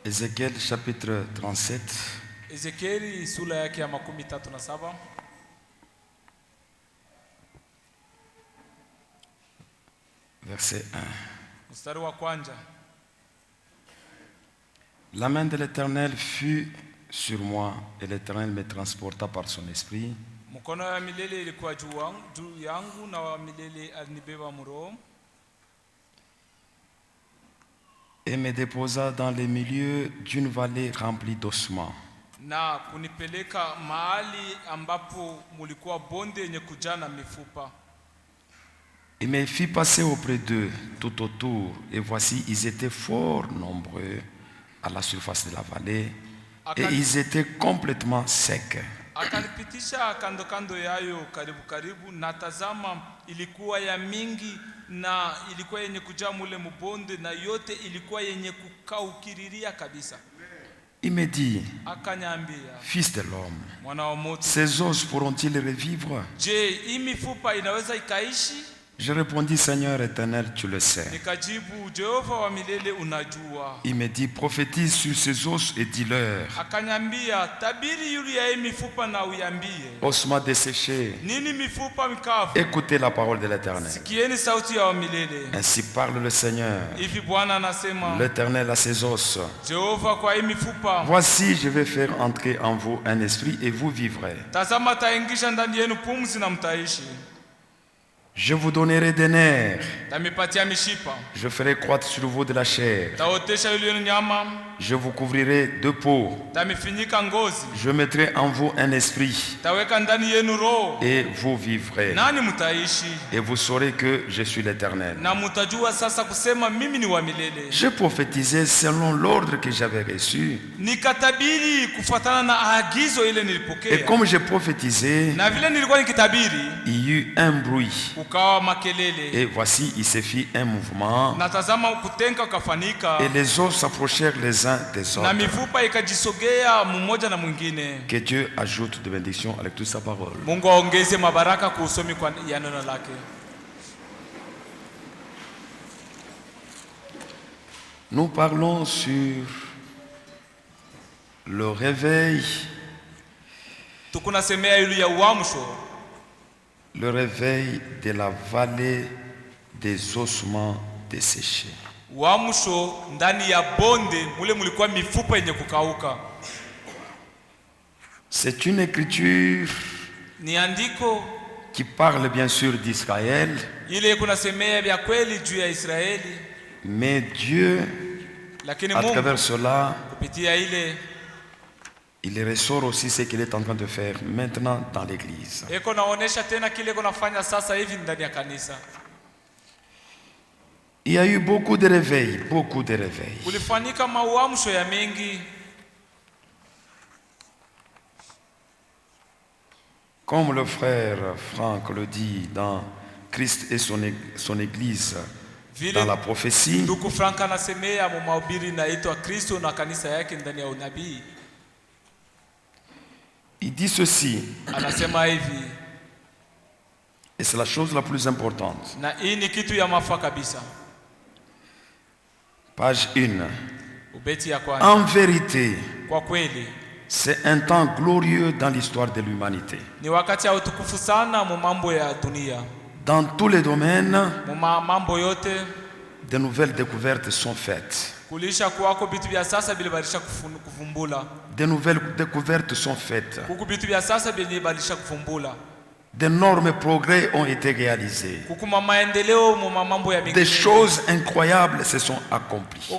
Ézéchiel chapitre 37. Ezekieli sura yake ya 37. Verset 1. Mstari wa kwanza. La main de l'Éternel fut sur moi et l'Éternel me transporta par son esprit. Mkono wa milele ilikuwa juu yangu na wa milele alinibeba mroho. Et me déposa dans les milieux d'une vallée remplie d'ossements. Na kunipeleka mahali ambapo mulikuwa bonde yenye kujaa na mifupa. Il me fit passer auprès d'eux tout autour, et voici, ils étaient fort nombreux à la surface de la vallée, et ils étaient complètement secs. Akanipitisha kando kando yayo karibu na tazama ilikuwa ya mingi na ilikuwa yenye kujaa mule mbonde na yote ilikuwa yenye kukaukiriria kabisa. Il me dit, akanyambia, fils de l'homme, mwana wa mtu, ces os pourront-ils revivre? Je, hii mifupa inaweza ikaishi? Je répondis, Seigneur éternel, tu le sais. Nikajibu, Jehova wa milele unajua. Il me dit, prophétise sur ces os et dis-leur. Akanyambia, tabiri yule ya hii mifupa na uyambie. Ossements desséchés, nini mifupa mikavu, écoutez la parole de l'Éternel. Sikieni sauti ya wa milele. Ainsi parle le Seigneur. Hivi Bwana anasema, l'Éternel a ses os. Jehova kwa hii mifupa. Voici, je vais faire entrer en vous un esprit et vous vivrez. Tazama taingisha ndani yenu pumzi na mtaishi. Je vous donnerai des nerfs. Je ferai croître sur vous de la chair. Je vous couvrirai de peau. Je mettrai en vous un esprit. Et vous vivrez. Et vous saurez que je suis l'Éternel. Je prophétisais selon l'ordre que j'avais reçu. Et comme je prophétisais, il y eut un bruit. Et voici, il se fit un mouvement. Et les os s'approchèrent les uns des autres. Que Dieu ajoute de bénédiction avec toute sa parole. Nous parlons sur le réveil. Le réveil de la vallée des ossements desséchés. C'est une écriture qui parle bien sûr d'Israël. Mais Dieu, à travers cela, il ressort aussi ce qu'il est en train de faire maintenant dans l'église. Il y a eu beaucoup de réveils, beaucoup de réveils. Comme le frère Franck le dit dans Christ et son église, dans la prophétie, il dit ceci, et c'est la chose la plus importante. Page 1. En vérité, c'est un temps glorieux dans l'histoire de l'humanité. Dans tous les domaines, de nouvelles découvertes sont faites. De nouvelles découvertes sont faites. D'énormes progrès ont été réalisés. Des choses incroyables se sont accomplies.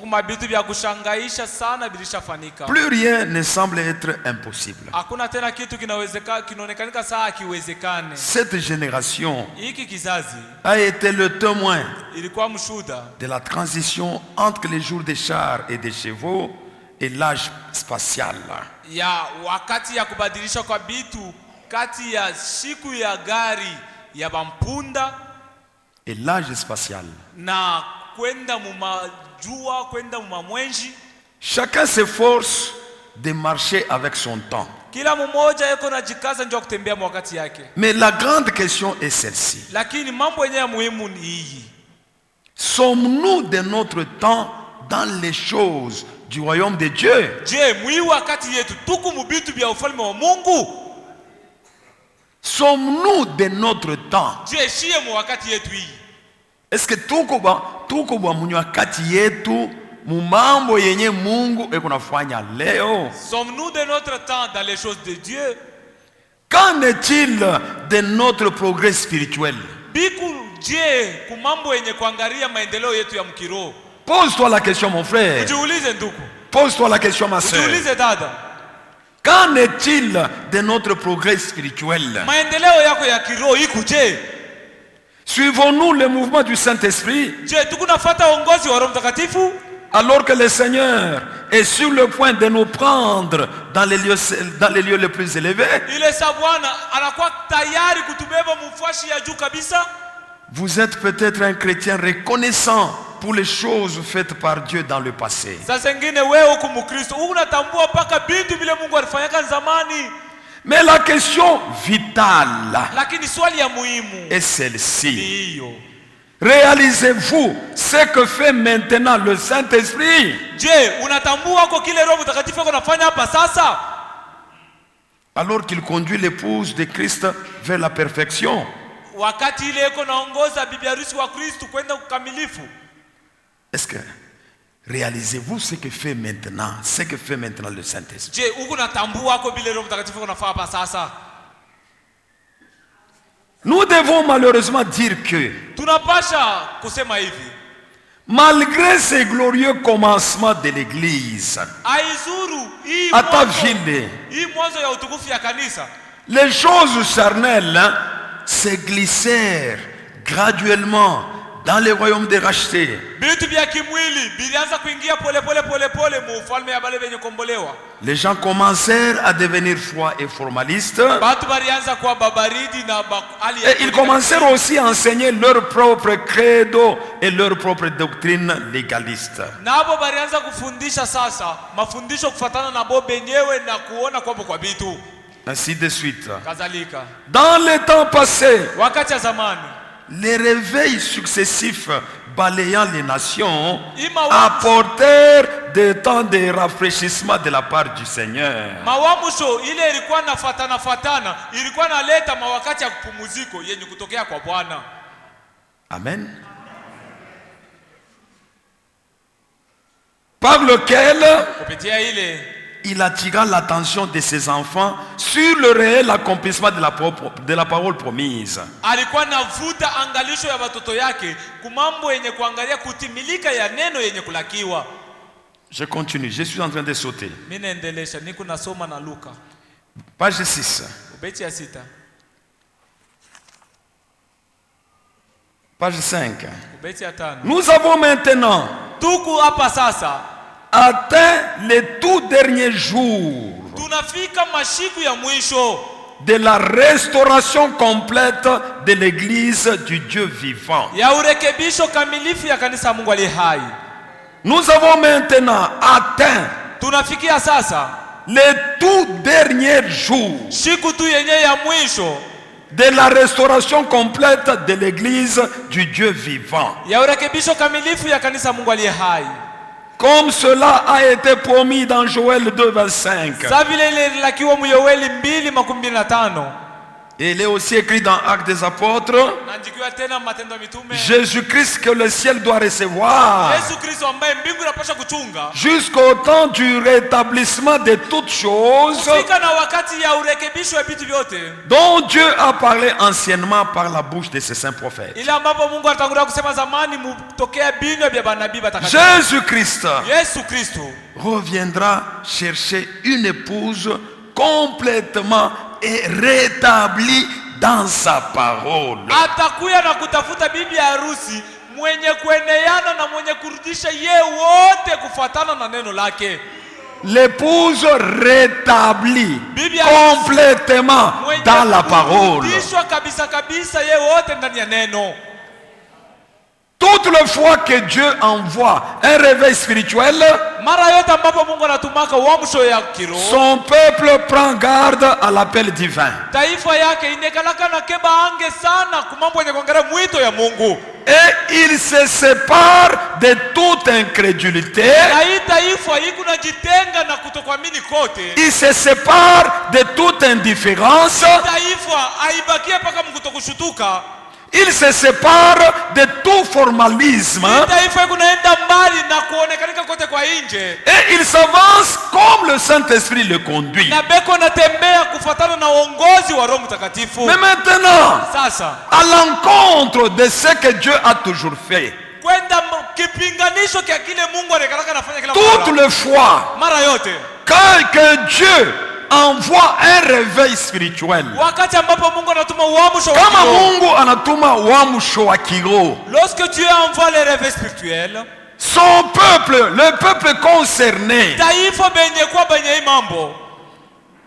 Plus rien ne semble être impossible. Cette génération a été le témoin de la transition entre les jours des chars et des chevaux et l'âge spatial. Kati ya siku ya gari ya bampunda et l'âge spatial. Na kwenda mumajua, kwenda mumamwenji. Chacun s'efforce de marcher avec son temps. Kila mmoja yuko anajikaza ndio kutembea wakati yake. Mais la grande question est celle-ci. Lakini mambo yenyewe muhimu ni hii. Sommes-nous de notre temps dans les choses du royaume de Dieu? Sommes-nous de notre temps? Est-ce que tuko wakati yetu mumambo yenye Mungu ekunafanya leo? Sommes-nous de notre temps dans les choses de Dieu? Qu'en est-il de notre progrès spirituel? Pose-toi la question, mon frère. Pose-toi la question, ma soeur. Qu'en est-il de notre progrès spirituel? Suivons-nous le mouvement du Saint-Esprit? Alors que le Seigneur est sur le point de nous prendre dans les lieux les plus élevés, vous êtes peut-être un chrétien reconnaissant pour les choses faites par Dieu dans le passé. Mais la question vitale est celle-ci. Réalisez-vous ce que fait maintenant le Saint-Esprit? Alors qu'il conduit l'épouse de Christ vers la perfection. Est-ce que réalisez-vous ce que fait maintenant le Saint-Esprit? Nous devons malheureusement dire que malgré ces glorieux commencements de l'Église, à ta ville, les choses charnelles se glissèrent graduellement dans le royaume des rachetés. Les gens commencèrent à devenir froids et formalistes. Et ils commencèrent aussi à enseigner leur propre credo et leur propre doctrine légaliste. Ainsi de suite. Dans les temps passés, les réveils successifs balayant les nations apportèrent des temps de rafraîchissement de la part du Seigneur. Amen. Par lequel il attira l'attention de ses enfants sur le réel accomplissement de la parole promise. Je continue, je suis en train de sauter. Page 6. Page 5. Nous avons maintenant atteint les tout derniers jours de la restauration complète de l'église du Dieu vivant. Nous avons maintenant atteint les tout derniers jours de la restauration complète de l'église du Dieu vivant. Comme cela a été promis dans Joël 2:25. Et il est aussi écrit dans Actes des Apôtres, Jésus-Christ que le ciel doit recevoir jusqu'au temps du rétablissement de toutes choses dont Dieu a parlé anciennement par la bouche de ses saints prophètes. Jésus-Christ reviendra chercher une épouse complètement et rétabli dans sa parole. L'épouse rétablie complètement dans la parole. Toutes les fois que Dieu envoie un réveil spirituel, son peuple prend garde à l'appel divin. Et il se sépare de toute incrédulité. Il se sépare de toute indifférence. Il se sépare de tout formalisme. Et il s'avance comme le Saint-Esprit le conduit. Mais maintenant, à l'encontre de ce que Dieu a toujours fait, toutes les fois que Dieu envoie un réveil spirituel, lorsque Dieu envoie les réveils spirituels, son peuple, le peuple concerné,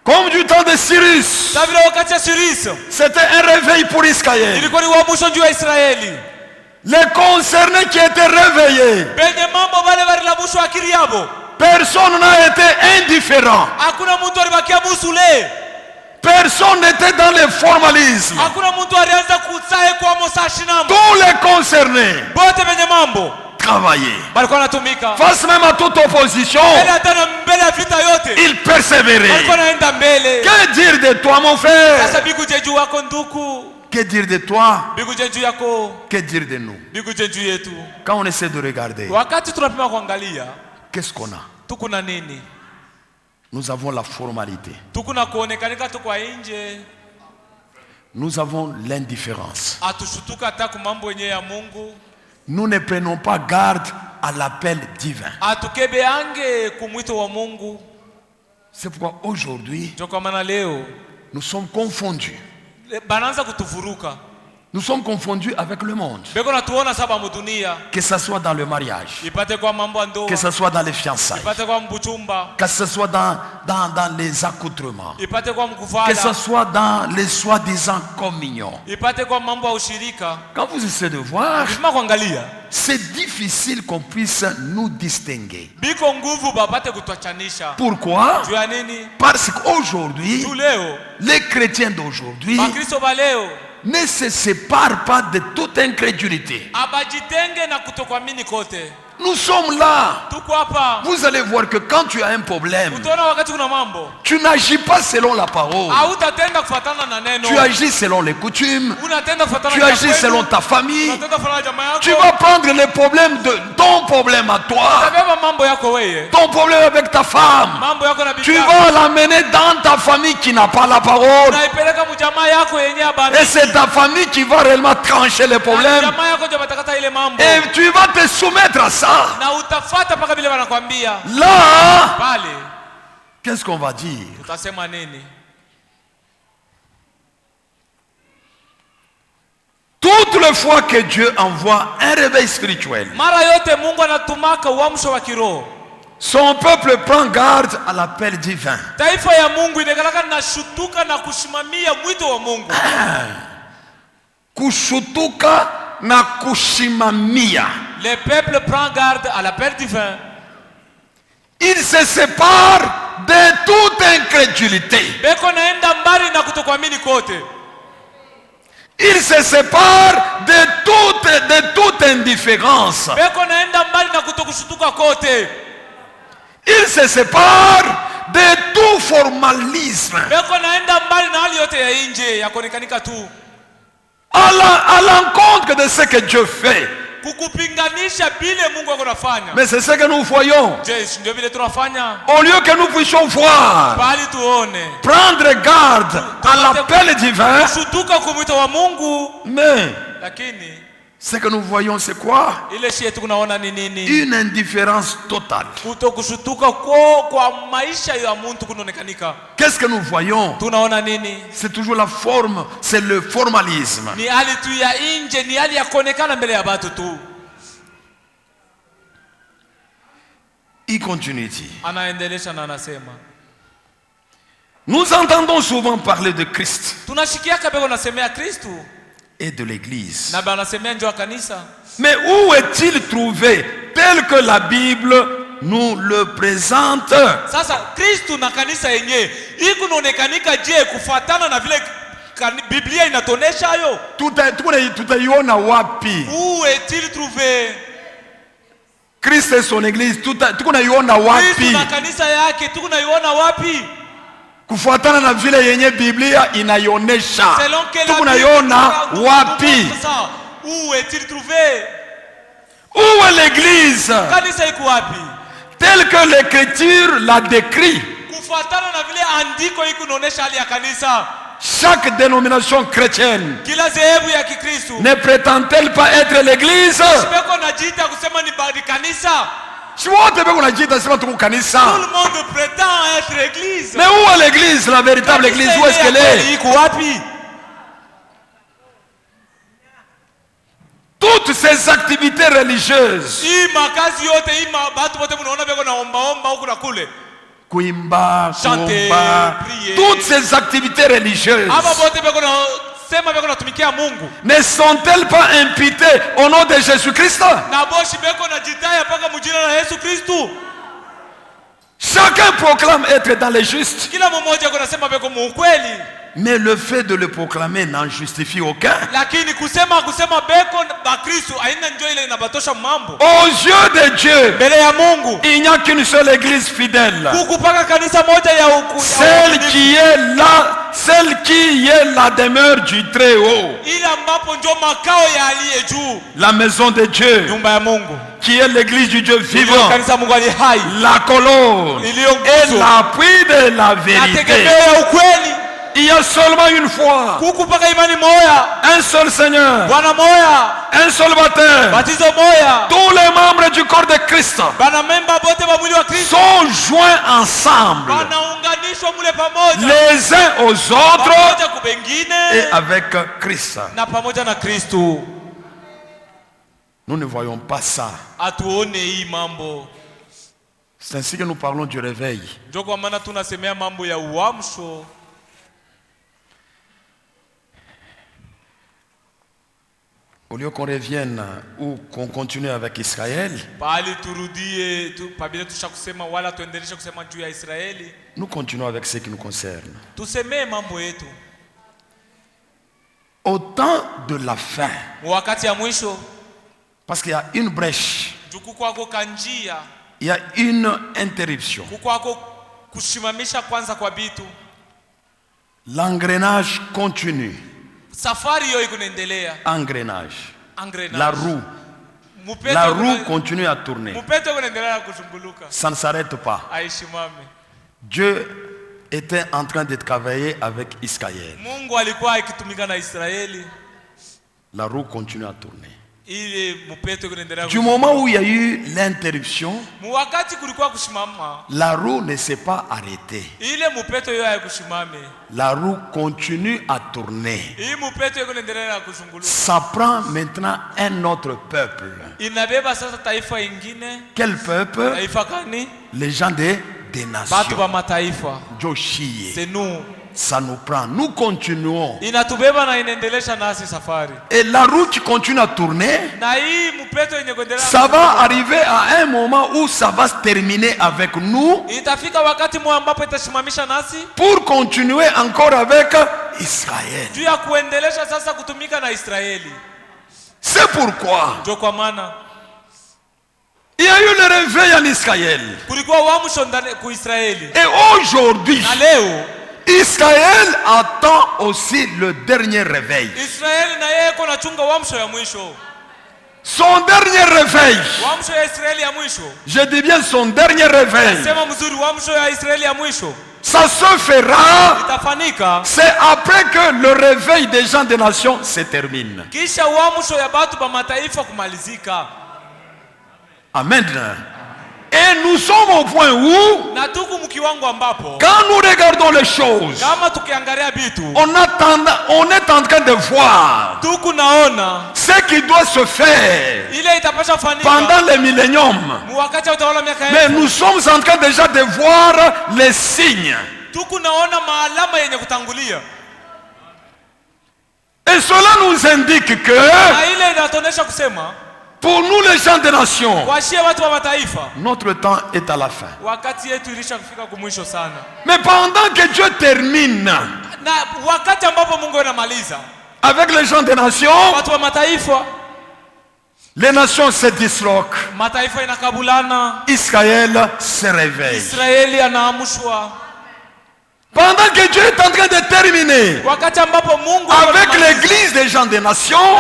comme du temps de Cyrus, c'était un réveil pour Israël. Les concernés qui étaient réveillés, personne n'a été indifférent. Personne n'était dans le formalisme. Tous les concernés travaillaient. Face même à toute opposition, ils persévéraient. Que dire de toi, mon frère? Que dire de toi? Que dire de nous? Quand on essaie de regarder, qu'est-ce qu'on a? Nous avons la formalité. Nous avons l'indifférence. Nous ne prenons pas garde à l'appel divin. C'est pourquoi aujourd'hui, nous sommes confondus. Nous sommes confondus avec le monde. Que ce soit dans le mariage, que ce soit dans les fiançailles, que ce soit dans les accoutrements, que ce soit dans les soi-disant communions. Quand vous essayez de voir, c'est difficile qu'on puisse nous distinguer. Pourquoi? Parce qu'aujourd'hui, les chrétiens d'aujourd'hui ne se séparent pas de toute incrédulité. Nous sommes là. Vous allez voir que quand tu as un problème, tu n'agis pas selon la parole. Tu agis selon les coutumes. Tu agis selon ta famille. Tu vas prendre les problèmes de ton problème à toi. Ton problème avec ta femme. Tu vas l'amener dans ta famille qui n'a pas la parole. Et c'est ta famille qui va réellement trancher les problèmes. Et tu vas te soumettre à ça. Là, qu'est-ce qu'on va dire? Toutes les fois que Dieu envoie un réveil spirituel, son peuple prend garde à l'appel divin. Kushutuka na kushimamia. Le peuple prend garde à l'appel divin. Il se sépare de toute incrédulité. Il se sépare de toute indifférence. Il se sépare de tout formalisme. À l'encontre de ce que Dieu fait. Mais c'est ce que nous voyons. Au lieu que nous puissions voir, prendre garde à l'appel divin, mais ce que nous voyons, c'est quoi? Une indifférence totale. Qu'est-ce que nous voyons? C'est toujours la forme, c'est le formalisme. Il continue ici. Nous entendons souvent parler de Christ et de l'Église. Mais où est-il trouvé tel que la Bible nous le présente? Biblia inatonesha hayo? Tutaiona wapi? Où est-il trouvé? Christ et son église, tunaiona wapi? Kristo na kanisa yake tunaiona wapi? Kufuatana na vile yenye Biblia inaionesha. Tunaiona wapi? Où est-il trouvé? Où est l'église? Kanisa iko wapi? Tel que l'écriture l'a décrit. Kufuatana na vile andiko iko inaonesha hali ya kanisa. Chaque dénomination chrétienne kila dhehebu ya Kikristo ne prétend-elle pas être l'église? sibeko najiita kusema ni kanisa. Tout le monde prétend être l'église. Mais où est l'église, la véritable église? Où est-ce qu'elle est? Toutes ces activités religieuses, kuimba, kuomba, toutes ces activités religieuses ne sont-elles pas imputées au nom de Jésus-Christ? Chacun proclame être dans les justes, mais le fait de le proclamer n'en justifie aucun. Aux yeux de Dieu, il n'y a qu'une seule église fidèle, celle qui est la demeure du Très-Haut, la maison de Dieu, qui est l'église du Dieu vivant, la colonne et l'appui de la vérité. Il y a seulement une foi, un seul Seigneur, un seul baptême. Tous les membres du corps de Christ sont joints ensemble, les uns aux autres et avec Christ. Nous ne voyons pas ça. C'est ainsi que nous parlons du réveil. Au lieu qu'on revienne ou qu'on continue avec Israël, nous continuons avec ce qui nous concerne. Au temps de la fin, parce qu'il y a une brèche, il y a une interruption. L'engrenage continue. Engrenage. La roue continue à tourner. Ça ne s'arrête pas. Dieu était en train de travailler avec Israël. La roue continue à tourner. Du moment où il y a eu l'interruption, la roue ne s'est pas arrêtée. La roue continue à tourner. Ça prend maintenant un autre peuple. Quel peuple? Les gens des nations. C'est nous. Ça nous prend, nous continuons. Et la roue qui continue à tourner, ça va arriver à un moment où ça va se terminer avec nous pour continuer encore avec Israël. C'est pourquoi il y a eu le réveil en Israël. Et aujourd'hui, Israël attend aussi le dernier réveil. Son dernier réveil. Je dis bien son dernier réveil. Ça se fera. C'est après que le réveil des gens des nations se termine. Amen. Et nous sommes au point où, quand nous regardons les choses, on est en train de voir ce qui doit se faire pendant les milléniums. Mais nous sommes en train déjà de voir les signes. Et cela nous indique que pour nous les gens des nations, notre temps est à la fin. Mais pendant que Dieu termine Na wakati ambapo Mungu anamaliza avec les gens des nations, watu wa mataifa, les nations se disloquent. Mataifa inakabulana. Israël se réveille. Israeli anaamshwa. Pendant que Dieu est en train de terminer avec l'église des gens des nations,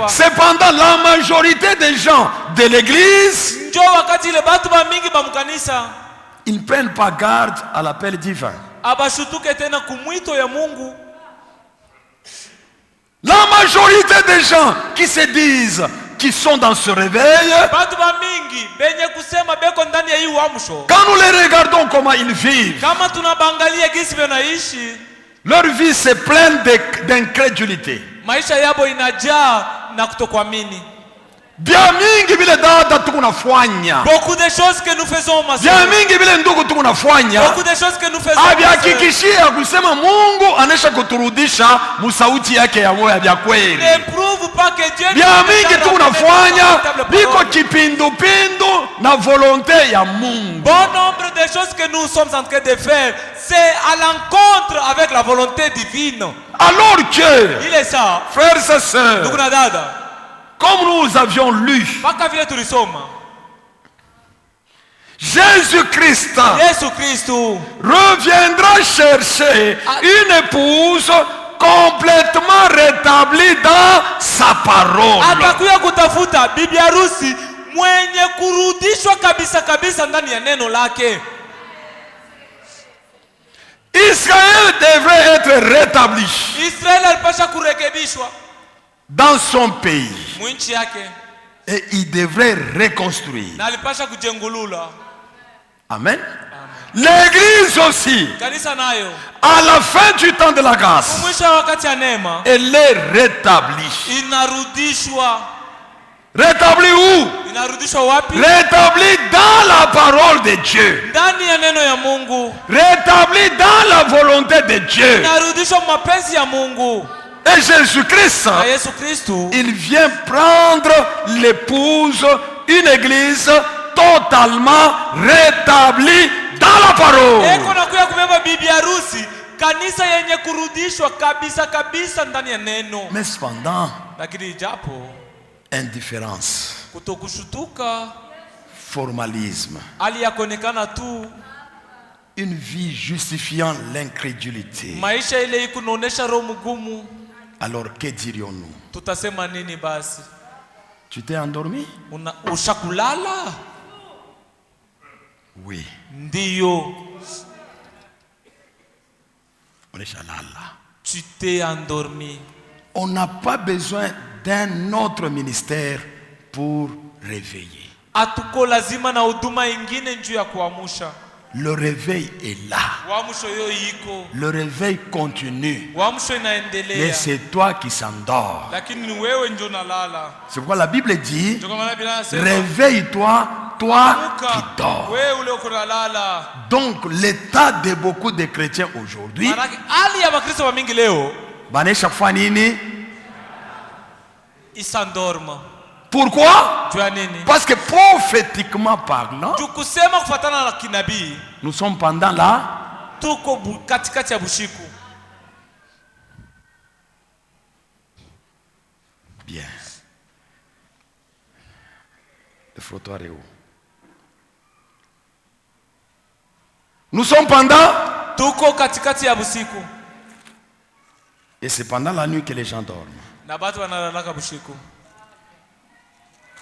cependant la majorité des gens de l'église, ils ne prennent pas garde à l'appel divin. La majorité des gens qui se disent qui sont dans ce réveil, quand nous les regardons comment ils vivent, leur vie se pleine d'incrédulité. Bien mingi vile dada tukunafanya. Beaucoup de choses que nous faisons bien mingi vile ndugu tukunafanya. Beaucoup de choses que nous faisons. Abihakikishia kusema Mungu anesha kuturudisha musauti yake ya moyo ya kweli. Ne prouve pas que Dieu. Bien mingi tukunafanya biko kipindupindu na volonté ya Mungu. Bon nombre de choses que nous sommes en train de faire, c'est à l'encontre avec la volonté divine. Alors que, il est ça, frères et sœurs, comme nous avions lu, Jésus-Christ reviendra chercher une épouse complètement rétablie dans sa parole. Atakuya kutafuta bibi harusi mwenye kurudishwa kabisa kabisa ndani ya neno lake. Israël devrait être rétabli. Israël alipasha kurekebishwa dans son pays. Mwinchi yake. Et il devrait reconstruire. Na alipasha kujengulula. Amen. L'église aussi, kanisa nayo, à la fin du temps de la grâce, mwisho wakati ya neema, elle est rétablie. Inarudishwa. Rétablie où? Inarudishwa wapi? Rétablie dans la parole de Dieu. Ndani ya neno ya Mungu. Rétablie dans la volonté de Dieu. Inarudishwa mapenzi ya Mungu. Et Jésus-Christ, il vient prendre l'épouse, une église totalement rétablie dans la parole. Eko nakuya kubeba bibi harusi, kanisa yenye kurudishwa kabisa kabisa ndani ya neno. Mais cependant, lakini japo indifférence, kutokushutuka, formalisme, hali ya kuonekana tu, une vie justifiant l'incrédulité. Maisha ile ikunaonesha roho mgumu. Alors que dirions-nous? Tutasema nini basi? Tu t'es endormi? Ushakulala? Oui. Ndiyo. On est chalala. Tu t'es endormi. On n'a pas besoin d'un autre ministère pour réveiller. Atuko lazima na huduma ingine njuu ya kuamsha. Le réveil est là. Le réveil continue. Mais c'est toi qui s'endors. C'est pourquoi la Bible dit, réveille-toi, toi qui dors. Donc l'état de beaucoup de chrétiens aujourd'hui, ils s'endorment. Pourquoi? Parce que prophétiquement parlant, nous sommes pendant la bien. Le frottoir est où? Nous sommes pendant et c'est pendant la nuit que les gens dorment.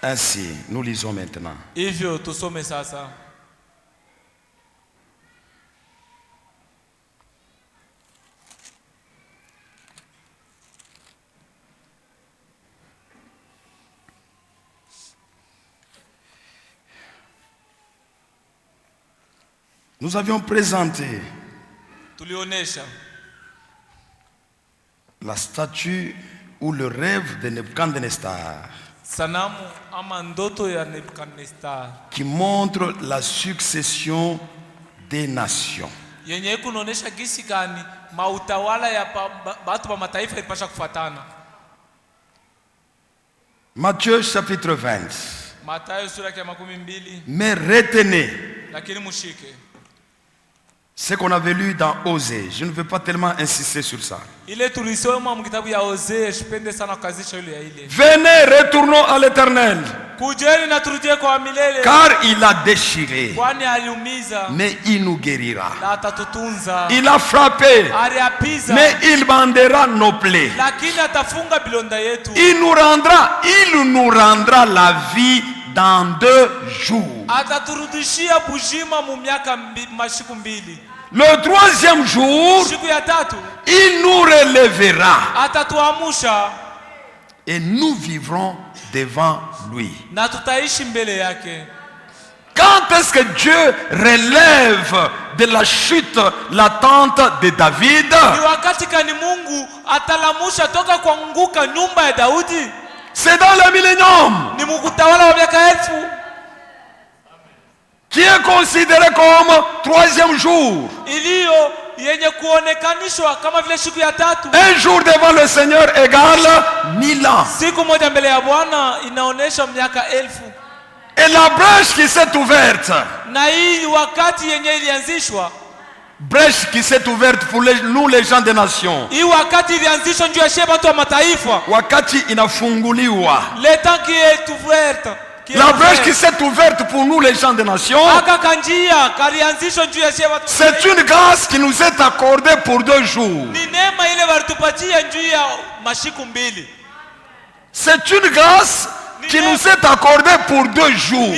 Ainsi, nous lisons maintenant. Nous avions présenté la statue ou le rêve de Nebuchadnezzar, qui montre la succession des nations. Matthieu chapitre 20. Mais retenez Ce qu'on avait lu dans Osée, je ne veux pas tellement insister sur ça. Ile tulisoma mkitabu ya Osea, sipende sana kukazisha ile ya ile. Venez, retournons à l'Éternel. Kujeni na turudie kwa milele. Car il a déchiré, Kwani aliumiza, mais il nous guérira. na atatutunza. Il a frappé, Aliapiza, mais il bandera nos plaies. lakini atafunga bilonda yetu. Il nous rendra la vie dans 2 jours. Ataturudishia bujima mu miaka mashiku mbili. Le 3e jour, Siku ya tatu il nous relèvera atatuamusha et nous vivrons devant lui. na tutaishi mbele yake. Quand est-ce que Dieu relève de la chute la tente de David? Ni wakati kani Mungu atalamusha toka kuanguka nyumba ya Daudi? C'est dans le millénium, Ni mkutawala wa miaka 1000 qui est considéré comme 3e jour. iliyo yenye kuonekanishwa kama vile siku ya tatu. Un jour devant le Seigneur égale 1000 ans. Siku moja mbele ya Bwana inaonesha miaka 1000. Et la brèche qui s'est ouverte, Na hii wakati yenye ilianzishwa, brèche qui s'est ouverte pour nous les gens des nations. hii wakati ilianzishwa njoo ya watu wa mataifa. Wakati inafunguliwa. Le temps qui est ouverte. La brèche qui s'est ouverte pour nous les gens des nations, c'est une grâce qui nous est accordée pour 2 jours. C'est une grâce qui nous est accordée pour 2 jours.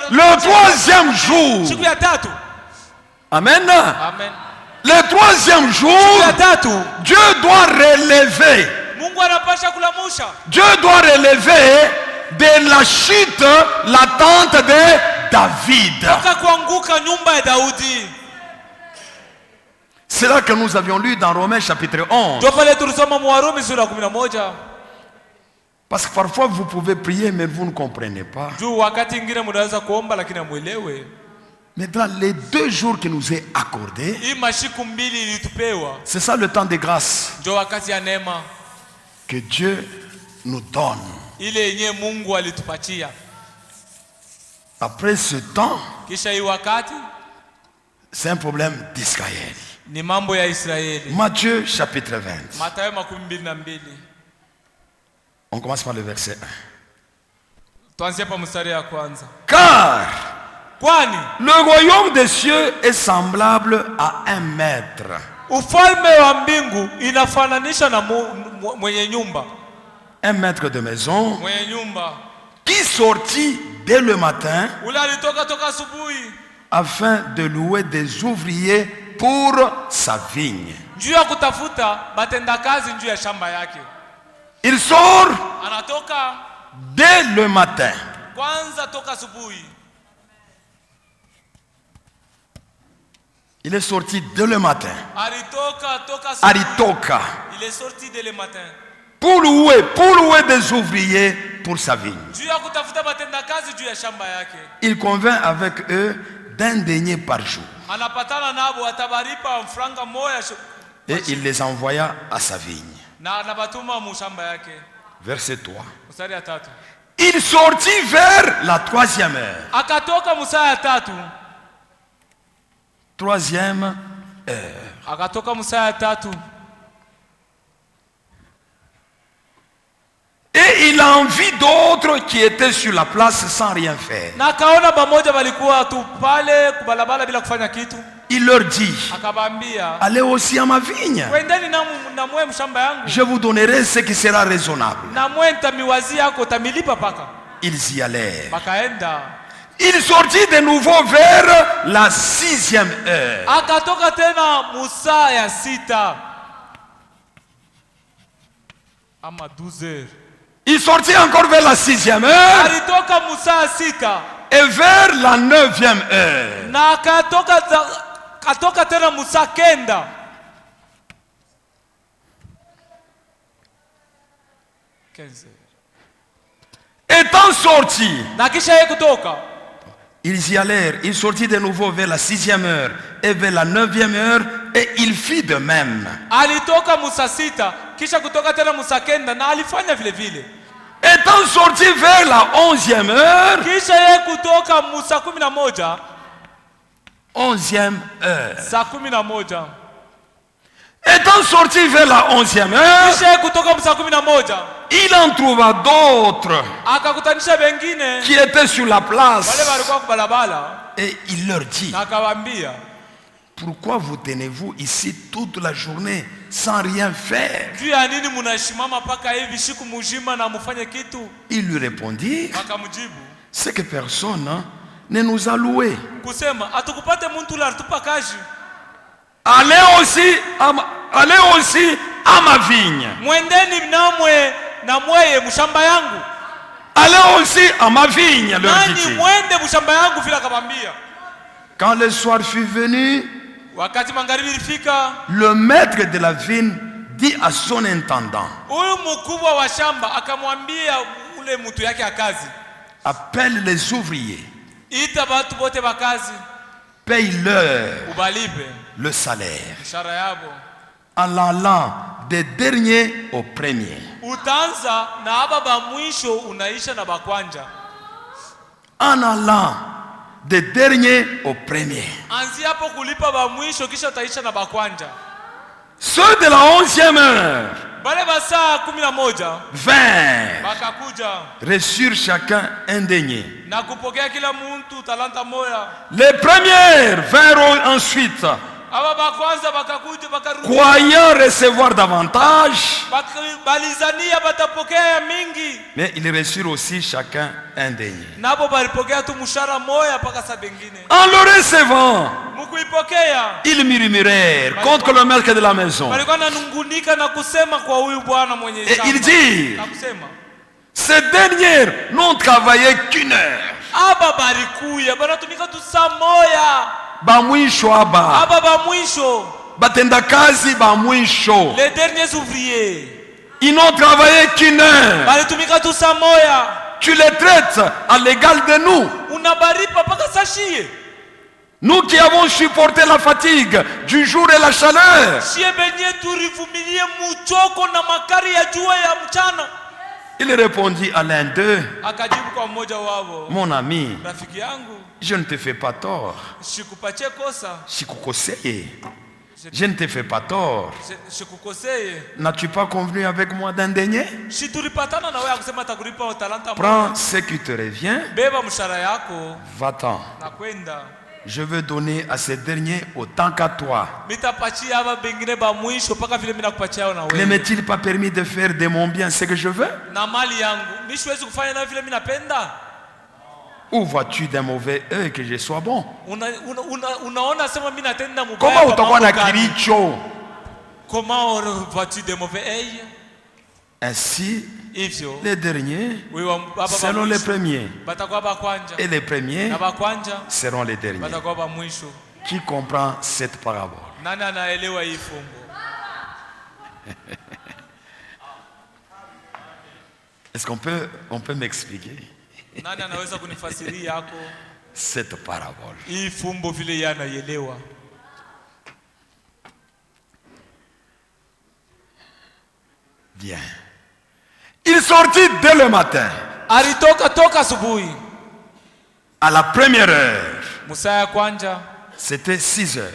Le 3e jour. Amen. Le 3e jour, Dieu doit relever. Dieu doit relever de la chute la tente de David. C'est là que nous avions lu dans Romains chapitre 11. Parce que parfois vous pouvez prier mais vous ne comprenez pas. Mais dans les 2 jours qui nous est accordé, c'est ça le temps de grâce que Dieu nous donne. Après ce temps, c'est un problème d'Israël. Matthieu chapitre 20. On commence par le verset 1. Car le royaume des cieux est semblable à un maître un maître de maison qui sortit dès le matin afin de louer des ouvriers pour sa vigne. Il sort dès le matin. Il est sorti dès le matin. Aritoka. Il est sorti dès le matin. Pour louer des ouvriers pour sa vigne. Il convint avec eux d'un denier par jour. Et il les envoya à sa vigne. Verset 3. Il sortit vers la 3e heure. 3e heure. Et il en vit d'autres qui étaient sur la place sans rien faire. Il leur dit, allez aussi à ma vigne. Je vous donnerai ce qui sera raisonnable. Ils y allèrent. Il sortit de nouveau vers la 6e heure. Il sortit encore vers la 6e heure. Et vers la 9e heure. Étant sortis, ils y allèrent. Il sortit de nouveau vers la 6e heure et vers la 9e heure, et il fit de même. Étant sorti vers la 11e heure, 11e heure. Saa 11. Étant sorti vers la 11e heure, il en trouva d'autres qui étaient sur la place. Et il leur dit, pourquoi vous tenez-vous ici toute la journée sans rien faire? Il lui répondit, c'est que personne ne nous a loués. Allez aussi à ma vigne. Allez aussi à ma vigne, leur dit-il. Quand le soir fut venu, le maître de la vigne dit à son intendant, appelle les ouvriers, paye-leur le salaire, en allant des derniers aux premiers. En allant des derniers aux premiers. Ceux de la 11e heure vinrent, reçurent chacun un denier. Les premières vinrent ensuite, croyant recevoir davantage, mais ils reçurent aussi chacun un denier. En le recevant, ils murmurèrent contre le maître de la maison. Et ils dirent, ces derniers n'ont travaillé qu'une heure. Bamwisho aba batenda kazi bamwisho, les derniers ouvriers, ils n'ont travaillé qu'une heure. Tu les traites à l'égal de nous. Nous qui avons supporté la fatigue du jour et la chaleur. Il répondit à l'un d'eux, mon ami, je ne te fais pas tort. Je ne te fais pas tort. N'as-tu pas convenu avec moi d'un denier? Prends ce qui te revient. Va-t'en. Je veux donner à ces derniers autant qu'à toi. Ne m'est-il pas permis de faire de mon bien ce que je veux? Ou vois-tu d'un mauvais œil que je sois bon? Comment vois-tu de mauvais œil? Ainsi, les derniers seront les premiers, et les premiers seront les derniers. Qui comprend cette parabole? Est-ce qu'on peut m'expliquer cette parabole? Bien. Il sortit dès le matin. À la première heure. C'était 6 heures.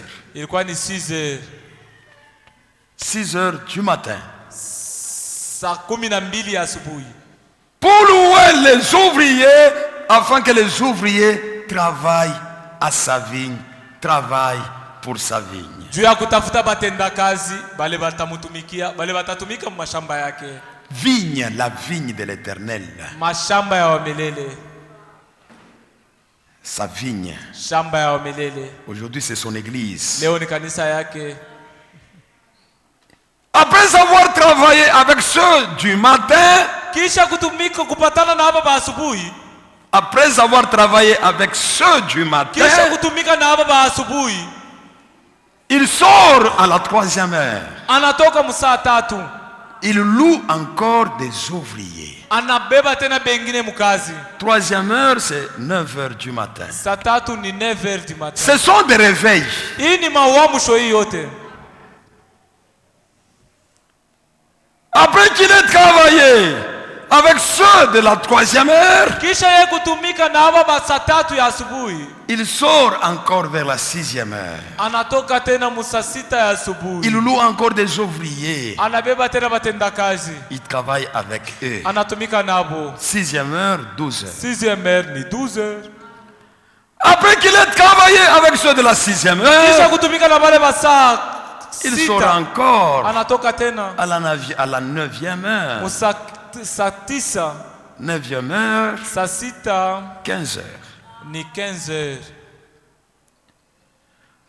6 heures du matin. Pour louer les ouvriers, afin que les ouvriers travaillent à sa vigne, travaillent pour sa vigne. Vigne, la vigne de l'Éternel. Sa vigne. Aujourd'hui, c'est son église. Après avoir travaillé avec ceux du matin, après avoir travaillé avec ceux du matin, il sort à la 3e heure. Il loue encore des ouvriers. 3e heure, c'est 9 heures du matin. Ce sont des réveils. Après qu'il ait travaillé, avec ceux de la 3e heure. Kisha yeye kutumika na hao saa 3 ya asubuhi. Il sort encore vers la 6e heure. Anatoka tena saa 6 ya asubuhi. Il loue encore des ouvriers. Anabeba tena watendakazi. Il travaille avec eux. Anatumika nabo. 6e heure, 12 heures. 6e heure ni 12 heures. Après qu'il ait travaillé avec ceux de la 6e heure, Kisha kutumika na wale saa il sort encore anatoka tena à la 9e heure. saa 9. 9e heure, saa 6 15 heures. ni 15 heures.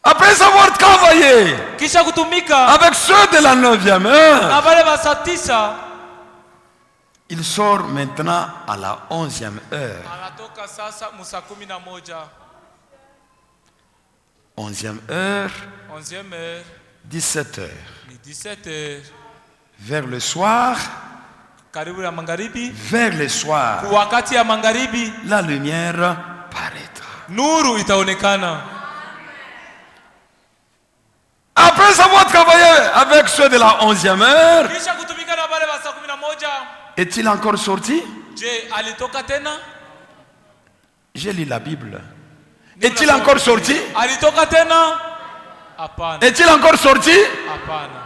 Après avoir travaillé Kisha kutumika avec ceux de la 9e heure, na wale saa 9, il sort maintenant à la 11e heure. anatoka sasa saa 11. 11e heure, 11e heure 17 heures. ni 17 heures. Vers le soir, Karibu ya magharibi, vers le soir, wakati ya magharibi, la lumière paraîtra. nuru itaonekana. Après avoir travaillé avec ceux de la 11e heure, Kisha kutumika na wale saa 11, est-il encore sorti? je alitoka tena? J'ai lu la Bible. Est-il encore sorti? Alitoka tena? Hapana. Est-il encore sorti? Hapana.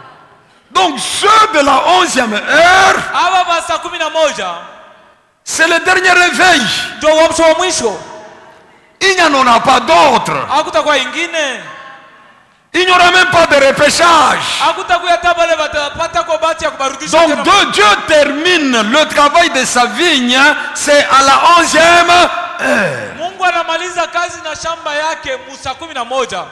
Donc ceux de la 11e heure, Aba saa 11 c'est le dernier réveil. ndio uamsho wa mwisho. Il n'y en a pas d'autres. Hakutakuwa ingine. Il n'y aura même pas de repêchage. Hakutakuwa hata wale watapata kwa bahati ya kubarudisha. Donc Dieu termine le travail de sa vigne, c'est à la 11e heure. Mungu anamaliza kazi na shamba yake saa 11.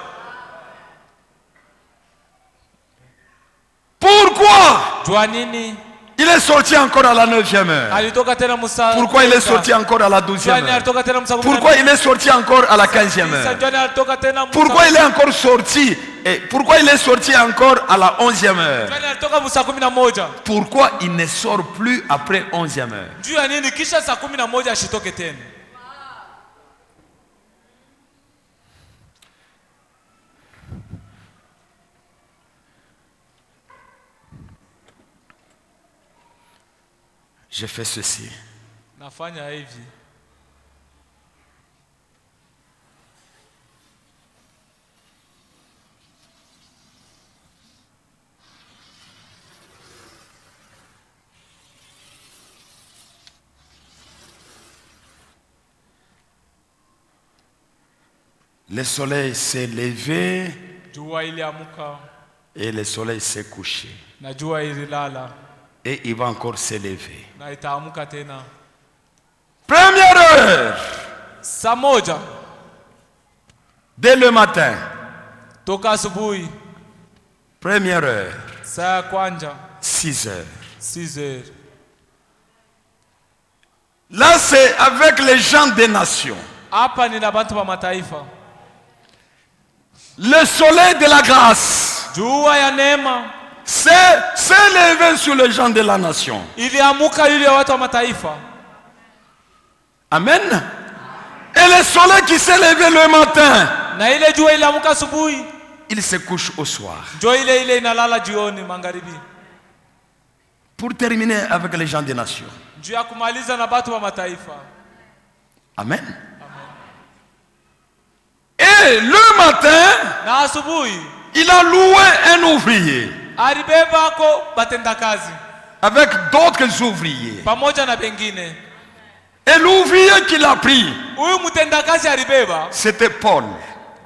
Pourquoi? Jua nini? Il est sorti encore à la 9e heure. Alitoka tena saa. Pourquoi il est sorti encore à la 12e heure? Alitoka tena saa 11. Pourquoi il est sorti encore à la 15e heure? Alitoka tena Pourquoi il est encore sorti? Et pourquoi il est sorti encore à la 11e heure? Alitoka saa 11. Pourquoi il ne sort plus après 11e heure? Jua nini kisha saa 11 ashitoke tena? Je fais ceci. Nafanya hivi. Le soleil s'est levé Jua iliamuka et le soleil s'est couché. na jua ililala Et il va encore se lever. na itaamuka tena. Première heure, Saa 1 dès le matin. toka asubuhi. Première heure, Saa ya kwanza 6 heures. 6 heures. Là, c'est avec les gens des nations. Hapa nina bantu wa mataifa. Le soleil de la grâce Jua ya neema s'est levé sur les gens de la nation. iliamuka yule watu wa mataifa. Amen. Et le soleil qui s'est levé le matin, Na ile jua iliamuka asubuhi, il se couche au soir. jua ile inalala jioni magharibi. Pour terminer avec les gens des nations. Juu ya kumaliza na batu wa mataifa. Amen. Et le matin, Na asubuhi il a loué un ouvrier alibeba ko batendakazi avec d'autres ouvriers. pamoja na bengine. Et l'ouvrier qu'il a pris, Huyu mtendakazi alibeba c'était Paul.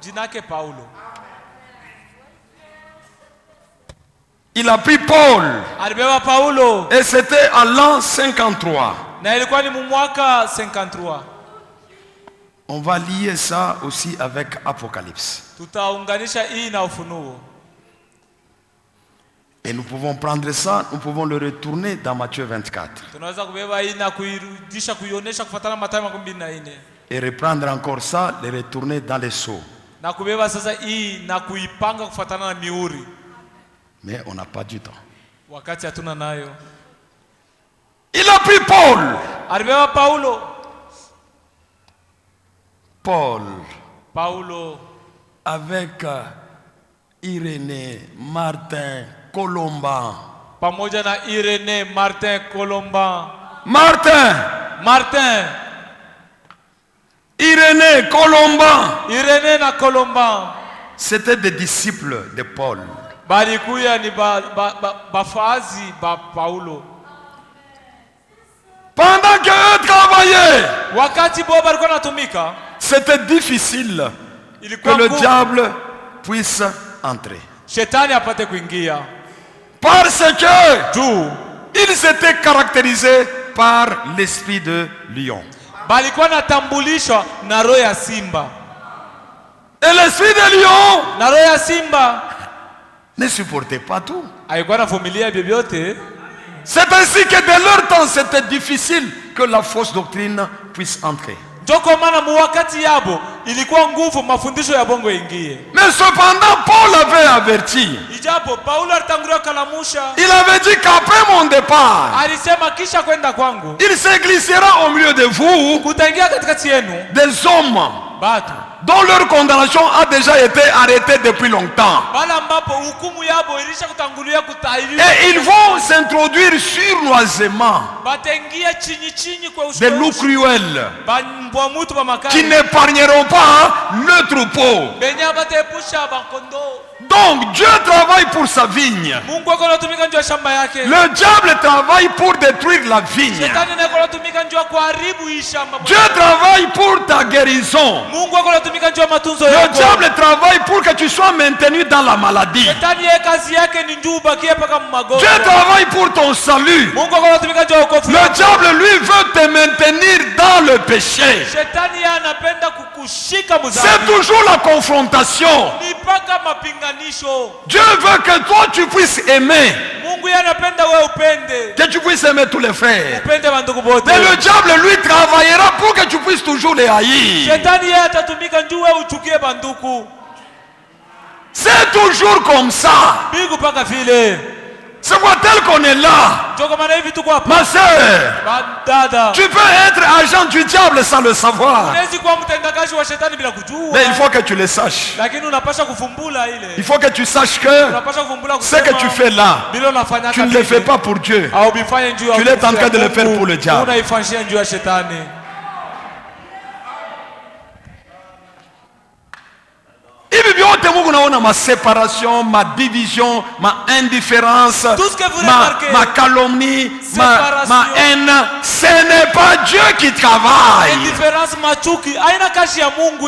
jina yake Paulo. Il a pris Paul. Alibeba Paulo Et c'était en l'an 53. na ilikuwa ni mwaka 53. On va lier ça aussi avec Apocalypse. Tutaunganisha hii na Ufunuo. Et nous pouvons prendre ça, nous pouvons le retourner dans Matthieu 24. Tunaweza kubeba hii na kuirudisha kuionyesha kufuatana Mathayo 24. Et reprendre encore ça, le retourner dans les sceaux. Na kubeba sasa hii na kuipanga kufuatana na mihuri. Mais on n'a pas du temps. Wakati hatuna nayo. Il a pris Paul. Alibeba Paulo. Paulo avec Irénée, Martin, Colomban. Pamoja na Irene, Martin, Colomban. Martin, Irénée, Colomban, c'était des disciples de Paul. Balikuya ni bafazi ba Paulo. Pendant qu'eux travaillaient, wakati bo balikuwa natumika, c'était difficile que le diable puisse entrer. Shetani apate kuingia. Parce que ils étaient caractérisés par l'esprit de lion. Balikuwa natambulishwa na roho ya simba. Et l'esprit de lion, na roho ya simba, ne supportait pas tout. Haikuwa navumilia vyovyote. C'est ainsi que de leur temps, c'était difficile que la fausse doctrine puisse entrer. Joko maana muwakati yabo ilikuwa nguvu mafundisho ya bongo ingie. Mais cependant, Paul avait averti. Ijapo Paulo alitangulia kalamusha. Il avait dit qu'après mon départ, alisema kisha kwenda kwangu, il se glissera au milieu de vous kutaingia katikati yenu des hommes batu dont leur condamnation a déjà été arrêtée depuis longtemps. Et ils vont s'introduire surnoisement des loups cruels qui n'épargneront pas le troupeau. Donc Dieu travaille pour sa vigne. Le diable travaille pour détruire la vigne. Dieu travaille pour ta guérison. Le diable travaille pour que tu sois maintenu dans la maladie. Dieu travaille pour ton salut. Le diable, lui, veut te maintenir dans le péché. C'est toujours la confrontation. Dieu veut que toi tu puisses aimer. Que tu puisses aimer tous les frères. Mais le diable, lui, travaillera pour que tu puisses toujours les haïr. C'est toujours comme ça. C'est quoi tel qu'on est là? Ma soeur, tu peux être agent du diable sans le savoir. Mais il faut que tu le saches. Il faut que tu saches que ce que tu fais là, tu ne le fais pas pour Dieu. Tu es en train de le faire pour le diable. Ma séparation, ma division, ma indifférence, ma calomnie, ma haine, ce n'est pas Dieu qui travaille.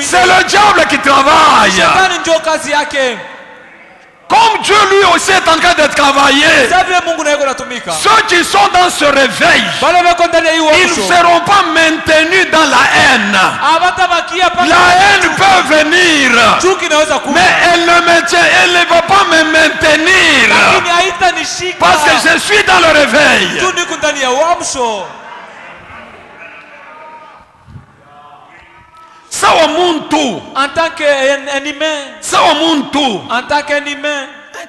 C'est le diable qui travaille. Comme Dieu lui aussi est en train de travailler, ceux qui sont dans ce réveil, ils ne seront pas maintenus dans la haine. La haine peut venir, mais elle ne va pas me maintenir, parce que je suis dans le réveil. Sawa muntu en tant qu'humain, sawa muntu en tant qu'humain,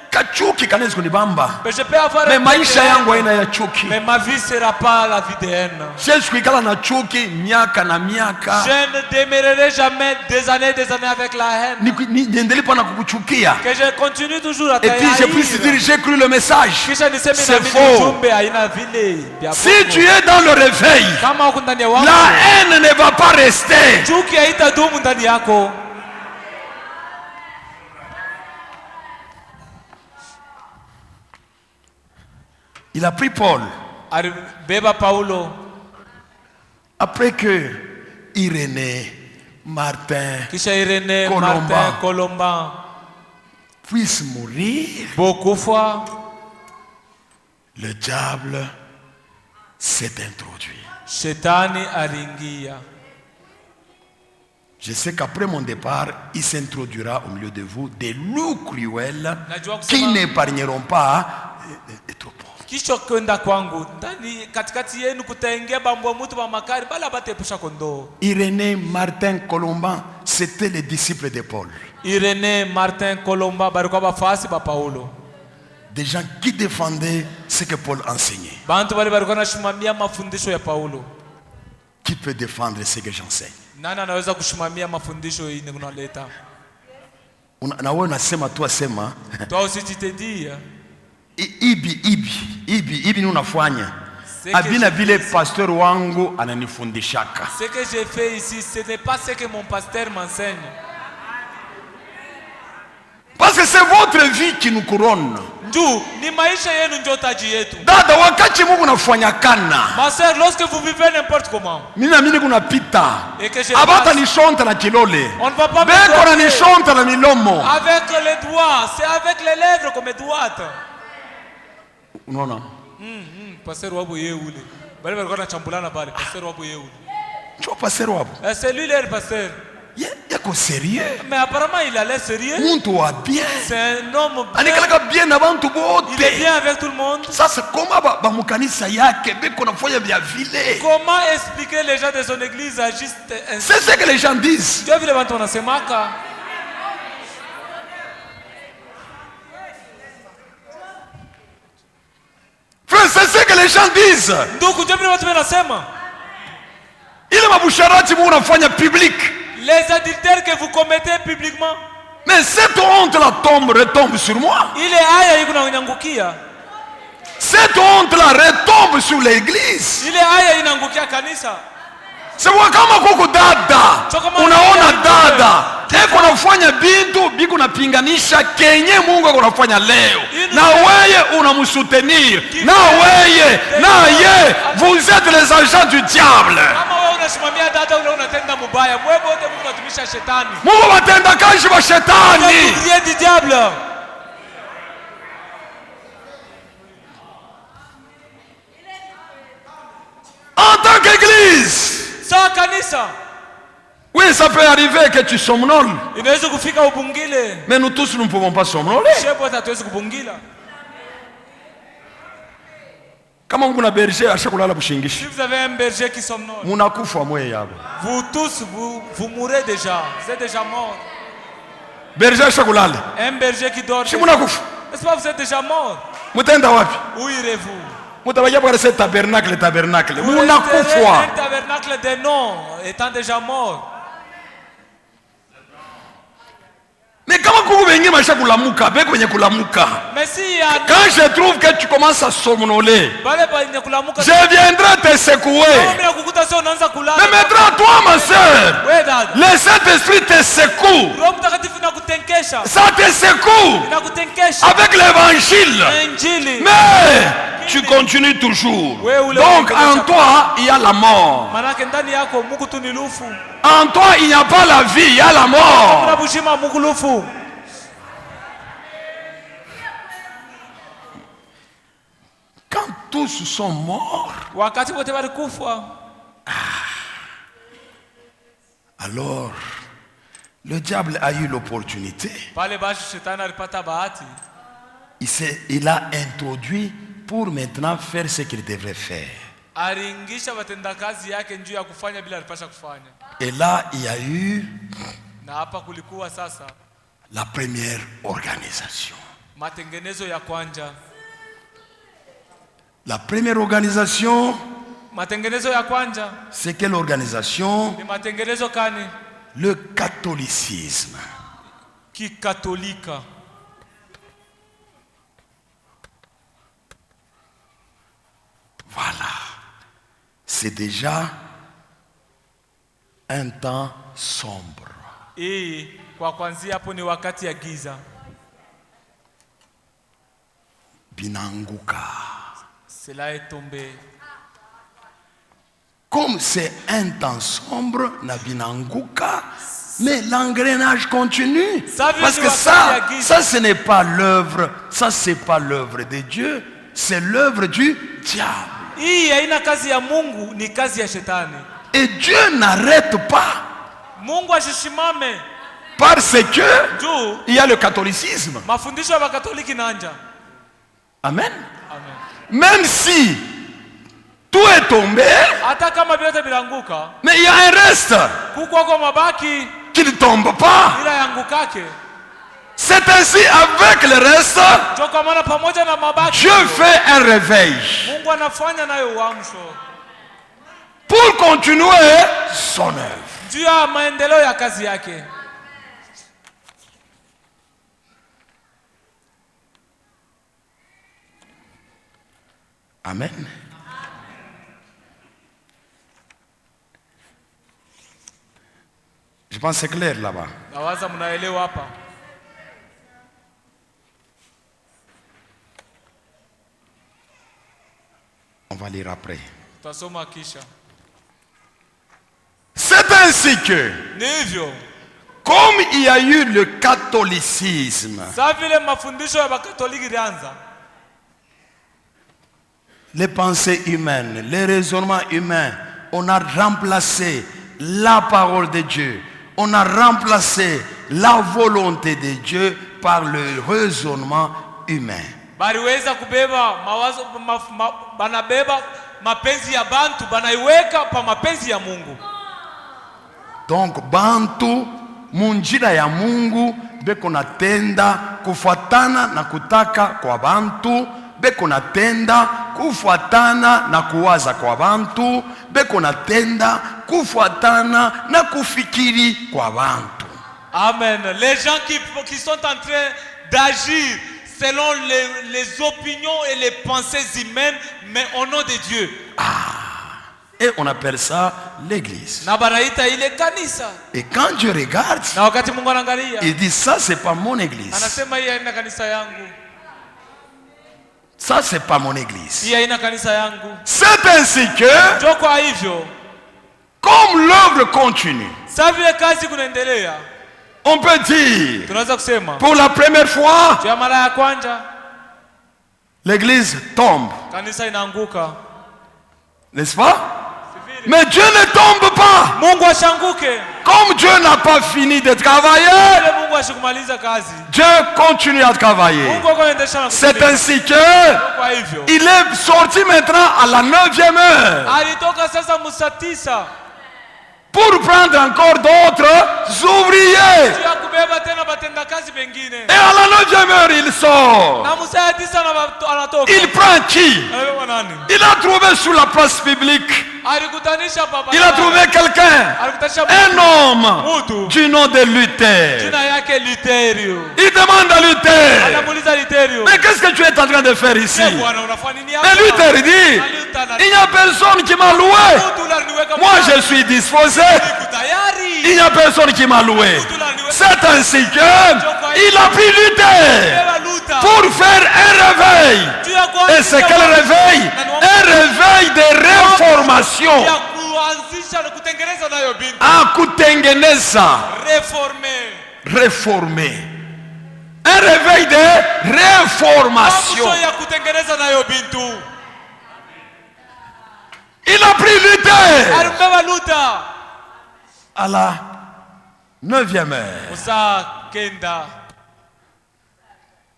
kachuki kanaweza kunibamba, mais je peux avoir mais maisha yangu haina ya chuki. Mais ma vie sera pas la vie de haine. Siwezi kuikala na chuki miaka na miaka. Je ne demeurerai jamais des années avec la haine. Niendelee pana kukuchukia. Que je continue toujours à t'haïr. Et puis je puisse dire j'ai cru le message. C'est faux. Si tu es dans le réveil, la haine ne va pas rester. Chuki haitadumu ndani yako. Il a pris Paul. Paulo. Après que Irénée, Martin, Colomban puissent mourir, beaucoup fois, le diable s'est introduit. Shetani alingia. Je sais qu'après mon départ, il s'introduira au milieu de vous des loups cruels qui n'épargneront pas les troupeaux. Kisha kwenda kwangu ndani katikati yenu kutaingia bambwa mtu wa makari bala batepusha kondoo. Irénée, Martin, Colomban, c'était les disciples de Paul. Irénée, Martin, Colomban balikuwa bafasi ba Paulo. Des gens qui défendaient ce que Paul enseignait. Bantu bali balikuwa nashimamia mafundisho ya Paulo. Qui peut défendre ce que j'enseigne? Nani anaweza kushimamia mafundisho hii ninaleta? Na wewe unasema tu asema. Toi aussi tu te dis. Ibi ni unafanya. Abina vile pasteur wangu ananifundishaka. Ce que j'ai fait ici, ce n'est pas ce que mon pasteur m'enseigne. Parce que c'est votre vie qui nous couronne. Ni maisha yenu ndio taji yetu. Dada, wakati Mungu nafanyakana. Ma sœur, lorsque vous vivez n'importe comment. Mimi kuna pita. Abata ni shonta na kilole. On ne va pas beko na ni shonta na milomo. Avec les doigts, c'est avec les lèvres comme droite. Unaona? Pasteur wabo yeule. Bale walikuwa wanachambulana pale. Pasteur wabo yeule. Cho pasteur wabo. C'est lui le pasteur. Yako sérieux? Mais apparemment il a l'air sérieux. Muntu wa bien. C'est un homme bien. Anikalaka bien na bantu bote. Il est bien avec tout le monde. Sasa koma ba mukanisa yake beko nafanya vya vile. Comment expliquer les gens de son église à juste ainsi? C'est ce que les gens disent. Ndio vile watu wanasemaka. Frère, c'est ce que les gens disent. Ndugu, ndio vile watu wanasema. Ile mabusharati Mungu anafanya public. Les adultères que vous commettez publiquement. Mais cette honte là retombe sur moi. Ile aya iko inangukia. Cette honte là retombe sur l'église. Ile aya inangukia kanisa. C'est kama kuko dada. Unaona dada. Eko nafanya bintu biku napinganisha kenye Mungu anafanya leo. Na weye unamsoutenir. Na weye, na ye, vous êtes les agents du diable. Unasimamia dada ule unatenda mubaya. Wewe wote Mungu atumisha shetani. Mungu watenda kazi wa shetani. Vous du diable. En tant qu'église. Sawa kanisa. Oui, ça peut arriver que tu somnoles. Inaweza kufika ubungile. Mais nous tous nous ne pouvons pas somnoler. Shepo hatuwezi kubungila. Kama kuna berger ashakulala bushingishi. Si vous avez un berger qui somnole. Munakufa mwe yabo. Vous tous vous mourrez déjà. Vous êtes déjà morts. Berger ashakulala. Un berger qui dort. Si munakufa. N'est-ce pas vous êtes déjà morts? Mutenda wapi? Où irez-vous? Mutabaja kwa ce tabernacle. Munakufa. Un tabernacle de nom étant déjà mort. Mais comment kuku bengi maisha kulamuka, beko benye kulamuka. Mais si quand je trouve que tu commences à somnoler, je viendrai te secouer. Mais maintenant toi ma soeur, le Saint-Esprit te secoue. Ça te secoue avec l'évangile. Mais tu continues toujours. Donc en toi il y a la mort. En toi il n'y a pas la vie, il y a la mort. Quand tous sont morts, alors le diable a eu l'opportunité. Il a introduit pour maintenant faire ce qu'il devrait faire. Et là, il y a eu la première organisation. La première organisation, c'est quelle organisation? Le catholicisme. Voilà. C'est déjà un temps sombre. Binanguka. Cela est tombé. Comme c'est un temps sombre, na binanguka, mais l'engrenage continue. Parce que ça ce n'est pas l'œuvre, ça c'est pas l'œuvre de Dieu, c'est l'œuvre du diable. Et Dieu n'arrête pas. Parce que il y a le catholicisme. Amen. Même si tout est tombé, mais il y a un reste qui ne tombe pas. C'est ainsi avec le reste, Dieu fait un réveil pour continuer son œuvre. Amen. Je pense que c'est clair là-bas. Nawaza mnaelewa hapa. On va lire après. Tutasoma kisha. C'est ainsi que, Ni hivyo, comme il y a eu le catholicisme, saa vile mafundisho ya Bakatoliki ilianza, les pensées humaines, les raisonnements humains, on a remplacé la parole de Dieu. On a remplacé la volonté de Dieu par le raisonnement humain. baliweza kubeba mawazo banabeba mapenzi ya bantu banaiweka pa mapenzi ya Mungu. Donc bantu munjira ya Mungu beko natenda kufuatana na kutaka kwa bantu, beko natenda kufuatana na kuwaza kwa bantu, beko natenda kufuatana na kufikiri kwa bantu. Amen. Les gens qui sont en train d'agir selon les opinions et les pensées humaines, mais au nom de Dieu. Et on appelle ça l'église. Na banaita ile kanisa. Et quand Dieu regarde, Na wakati Mungu anaangalia, il dit ça c'est pas mon église. anasema hii haina kanisa yangu. Ça c'est pas mon église. Hii haina kanisa yangu. C'est ainsi que, Ndio kwa hivyo, comme l'œuvre continue, sasa vile kazi kunaendelea, on peut dire, tunaweza kusema pour la première fois, kwa mara ya kwanza l'église tombe. kanisa inaanguka. N'est-ce pas? Mais Dieu ne tombe pas. Mungu ashanguke. Comme Dieu n'a pas fini de travailler, Ile Mungu ashikumaliza kazi. Dieu continue à travailler. Mungu anaendelea na C'est kutumika. ainsi que Kwa hivyo, il est sorti maintenant à la 9e heure alitoka sasa saa 9 pour prendre encore d'autres ouvriers. ya kubeba tena batenda kazi bengine. Et à la 9e heure, il sort. Na saa 9 anatoka. Il prend qui? Anabeba nani? Il a trouvé sur la place publique. Alikutanisha baba. Il a trouvé quelqu'un, Alikutanisha un homme mtu. du nom de Luther. Jina yake Luterio. Il demande à Luther, Anamuuliza Luterio. mais qu'est-ce que tu es en train de faire ici? Bwana unafanya nini hapa? Mais Luther dit, il n'y a personne qui m'a loué. Moi je suis disposé. Il n'y a personne qui m'a loué. C'est ainsi que il a pris Luther pour faire un réveil. Et c'est quel réveil? Un réveil de réformation. À kutengeneza. Réformer. Un réveil de réformation. Il a pris Luther à la 9e heure.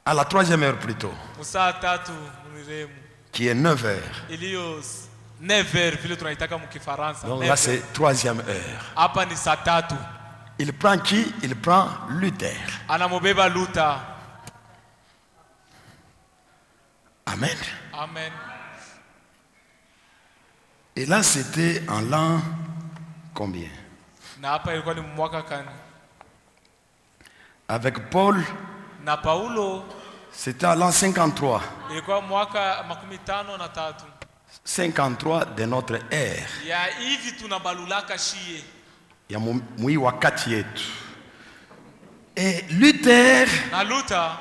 À la 3e heure plutôt. Qui est 9 heures. 9h vile tunaitaka mkifaransa. Donc là c'est 3e heure. Hapa ni saa 3. Il prend qui? Il prend Luther. Anamubeba Luther. Amen. Amen. Et là c'était en l'an combien? Na hapa ilikuwa ni mwaka kani? Avec Paul, Na Paulo c'était à l'an 53. ilikuwa mwaka 53. 53 de notre ère. Ya hivi tunabalulaka shie. Ya mui wakati yetu. Et Luther, Na Luther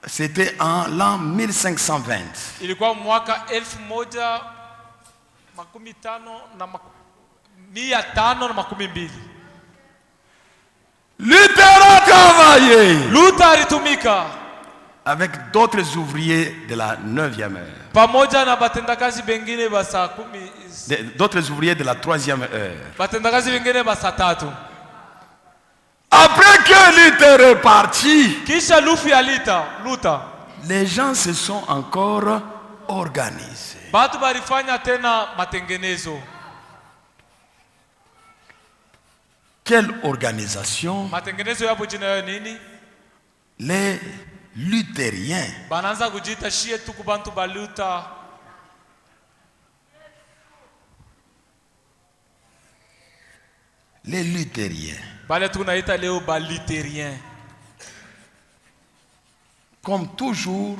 c'était en l'an 1520. ilikuwa mwaka 1512. Luther a travaillé Luther alitumika avec d'autres ouvriers de la 9e heure. pamoja na batendakazi bengine ba saa 10. D'autres ouvriers de la 3e heure. Batendakazi bengine ba saa 3. Après que Luther est parti, Kisha lufu ya Luther, les gens se sont encore organisés. batu balifanya tena matengenezo. Quelle organisation? Matengenezo yapo jina ya nini? Les luthériens. Bananza kujita shie tuku bantu ba Luther. Les luthériens. Bale tunaita leo ba Lutherien. Comme toujours,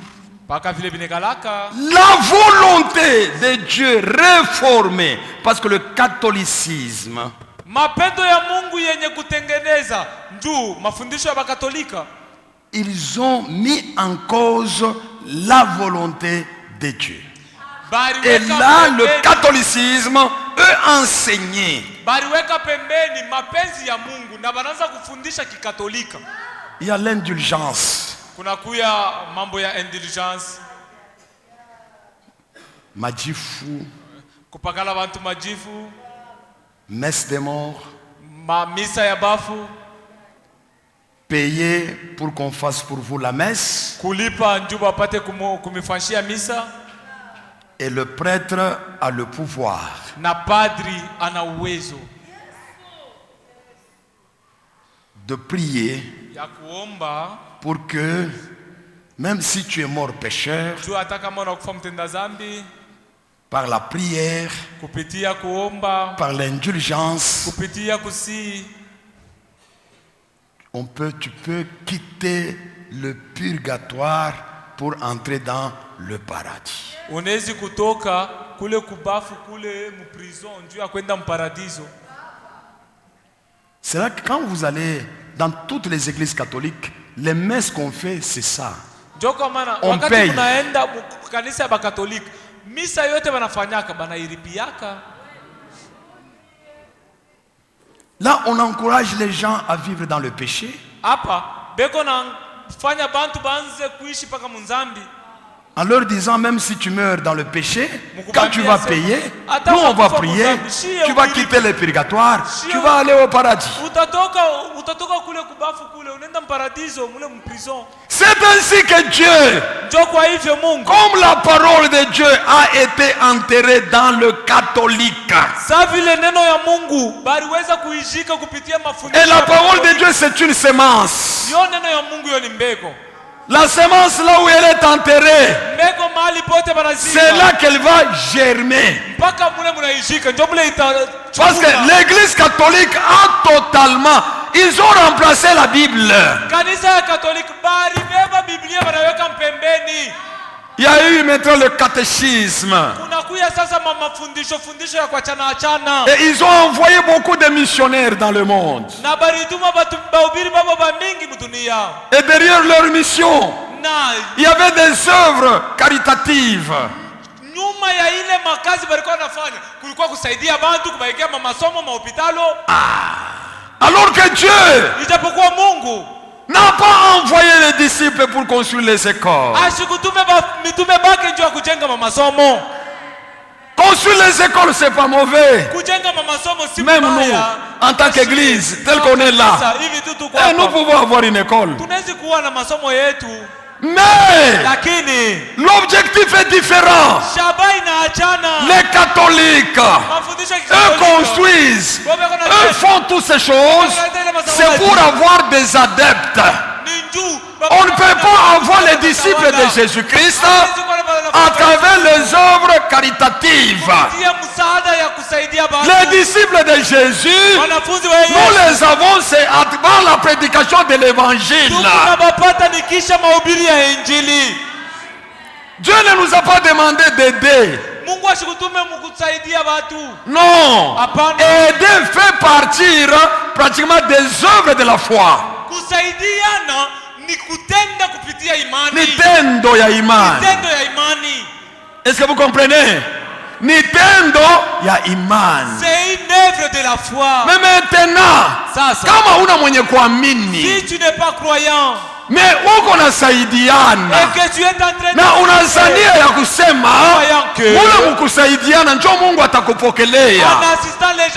Paka vile binekalaka. la volonté de Dieu réformée, parce que le catholicisme Mapendo ya Mungu yenye kutengeneza njoo mafundisho ya Bakatolika. Ils ont mis en cause la volonté de Dieu. Et là, le catholicisme eux enseigné. Bariweka pembeni mapenzi ya Mungu na banaanza kufundisha kikatolika. Il y a l'indulgence. Kuna kuya mambo ya indulgence. Majifu. Kupakala bantu majifu. Messe des morts. Misa ya bafu. Payer pour qu'on fasse pour vous la messe. Kulipa njuba pate kumifanyia misa. Et le prêtre a le pouvoir. Na padri ana uwezo de prier ya kuomba pour que même si tu es mort pécheur, par la prière, kupitia kuomba, par l'indulgence, kupitia kusi, tu peux quitter le purgatoire pour entrer dans le paradis. Unaweza kutoka kule kubafu kule mu prison njoo ya kwenda mparadiso. C'est là que quand vous allez dans toutes les églises catholiques, les messes qu'on fait, c'est ça. On paye. Unaenda kanisa ya Bakatolika, misa yote wanafanyaka banairipiaka. Là, on encourage les gens à vivre dans le péché. Hapa beko na fanya bantu banze kuishi paka munzambi. En leur disant, même si tu meurs dans le péché, quand tu vas payer, nous on va prier, tu vas quitter le purgatoire, tu vas aller au paradis. C'est ainsi que Dieu, comme la parole de Dieu a été enterrée dans le catholique. Et la parole de Dieu, c'est une semence. La semence, là où elle est enterrée, c'est là qu'elle va germer. Parce que l'église catholique a totalement, ils ont remplacé la Bible. Il y a eu maintenant le catéchisme. Et ils ont envoyé beaucoup de missionnaires dans le monde. Et derrière leur mission, il y avait des œuvres caritatives. Alors que Dieu n'a pas envoyé les disciples pour construire les écoles. Construire les écoles, c'est pas mauvais. Même nous, en tant qu'église, tel qu'on est là, et nous pouvons avoir une école. Mais l'objectif est différent. Les catholiques, eux construisent, eux font toutes ces choses, c'est pour avoir des adeptes. On ne peut pas avoir les disciples de Jésus-Christ à travers les œuvres caritatives. Les disciples de Jésus, nous les avons, c'est à travers la prédication de l'évangile. Dieu ne nous a pas demandé d'aider. Non. Aider fait partir pratiquement des œuvres de la foi. Nitendo ya imani. Est-ce que vous comprenez? Nitendo ya imani. C'est une œuvre de la foi. Mais maintenant, kama una mwenye kuamini, si tu n'es pas croyant, mais uko nasaidiana na unazania ya kusema mule mkusaidiana njo Mungu atakupokelea,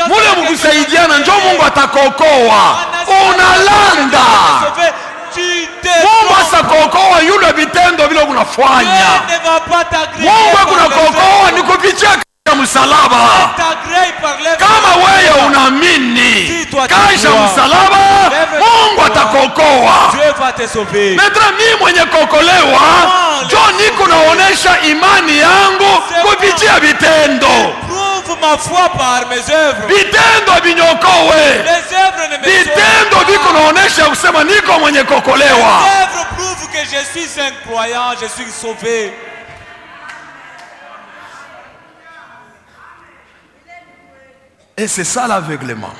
mule mkusaidiana njo Mungu atakokoa, unalanda Mungu asakokoa yule vitendo vile unafanya. Mungu akunakokoa ni kupitia msalaba. Kama wewe unaamini kaisha msalaba, Mungu atakokoa. Maintenant mimi mwenye kokolewa, jo niko naonesha imani yangu kupitia vitendo. Vitendo vinyokowe. Vitendo viko naonesha kusema niko mwenye kokolewa. Que je suis un croyant, je suis sauvé. Et c'est ça l'aveuglement.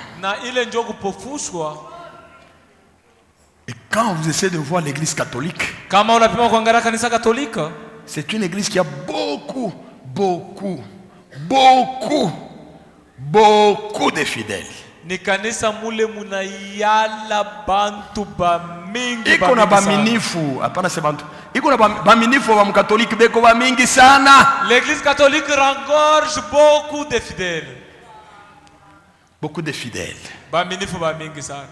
Et quand vous essayez de voir l'église catholique, c'est une église qui a beaucoup de fidèles. Iko na baminifu, hapana se bantu. Iko na baminifu wa mkatoliki beko ba mingi sana. L'église catholique regorge beaucoup de fidèles. Beaucoup de fidèles. Baminifu ba mingi sana.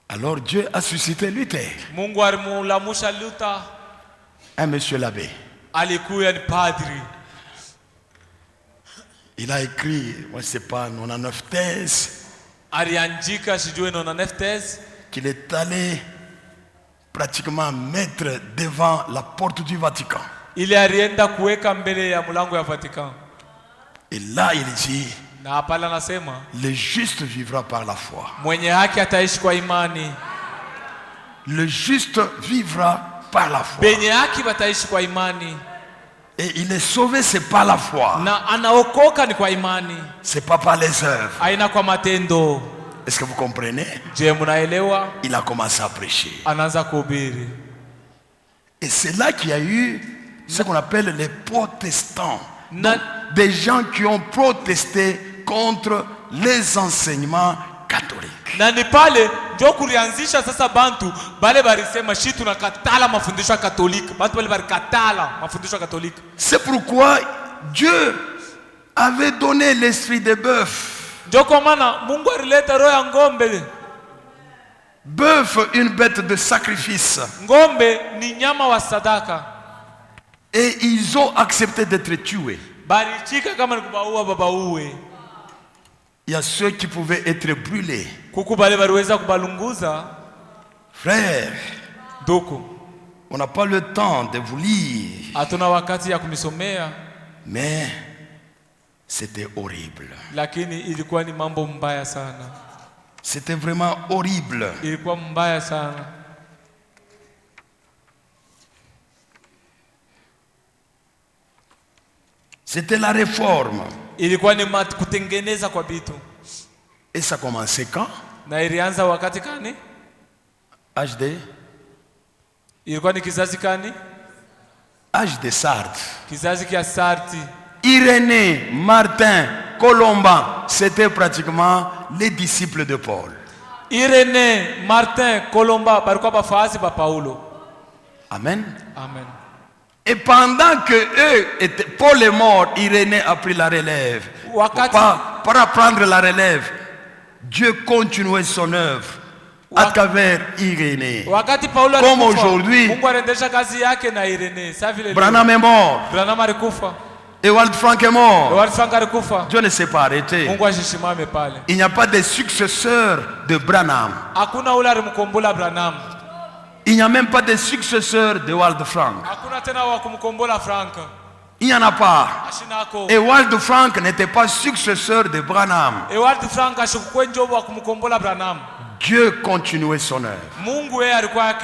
Alors Dieu a suscité Luther. Mungu alimulamusha Luther. Un monsieur l'abbé. Alikuwa ni padri. Il a écrit, moi je sais pas, 99 thèses. Aliandika sijui 99 thèses. Qu'il est allé pratiquement mettre devant la porte du Vatican. Il alienda kuweka mbele ya mlango ya Vatican. Et là il dit, na pala nasema, le juste vivra par la foi. Mwenye haki ataishi kwa imani. Le juste vivra par la foi. Benye haki bataishi kwa imani. Et il est sauvé, c'est par la foi. Na anaokoka ni kwa imani. C'est pas par les œuvres. Haina kwa matendo. Est-ce que vous comprenez? Je munaelewa? Il a commencé à prêcher. Anaanza kuhubiri. Et c'est là qu'il y a eu ce qu'on appelle les protestants. Donc, des gens qui ont protesté contre les enseignements catholiques. Na ni pale ndio kulianzisha sasa bantu bale barisema shi tunakatala mafundisho ya Katoliki. Bantu bale barikatala mafundisho ya Katoliki. C'est pourquoi Dieu avait donné l'esprit de bœuf. Ndio kwa maana Mungu alileta roho ya ngombe. Bœuf, une bête de sacrifice. Ngombe ni nyama wa sadaka. Et ils ont accepté d'être tués. Balichika kama nikubaua babauwe. Il y a ceux qui pouvaient être brûlés. Frère, on n'a pas le temps de vous lire. Mais c'était horrible. C'était vraiment horrible. C'était la réforme. Ilikuwa ni kutengeneza kwa vitu. Et ça commençait quand? Na ilianza wakati gani? HD. Ilikuwa ni kizazi gani? Âge de Sardes. Kizazi kia Sardi. Irénée, Martin, Colomban, c'était pratiquement les disciples de Paul. Irénée, Martin, Colomban, balikuwa bafazi ba Paulo. Amen. Amen. Et pendant que eux étaient, Paul est mort, Irénée a pris la relève. Pour apprendre la relève, Dieu continuait son œuvre à travers Irénée. Comme aujourd'hui, Branham est mort. Ewald Frank est mort. Dieu ne s'est pas arrêté. Il n'y a pas de successeur de Branham. Il n'y a même pas de successeur de Ewald Frank. Il n'y en a pas. Ewald Frank n'était pas successeur de Branham. Dieu continuait son œuvre.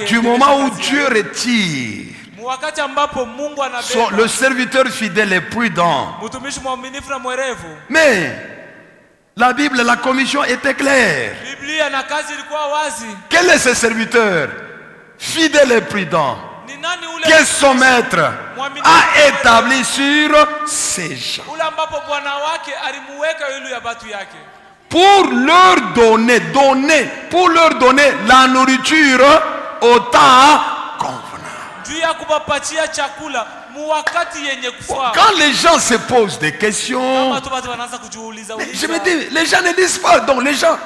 Du moment où Dieu retire le serviteur fidèle et prudent. Mais la Bible, la commission était claire. Quel est ce serviteur fidèle et prudent que son maître a établi sur ses gens pour leur donner la nourriture au temps convenant. Quand les gens se posent des questions, je me dis, les gens ne disent pas. Donc les gens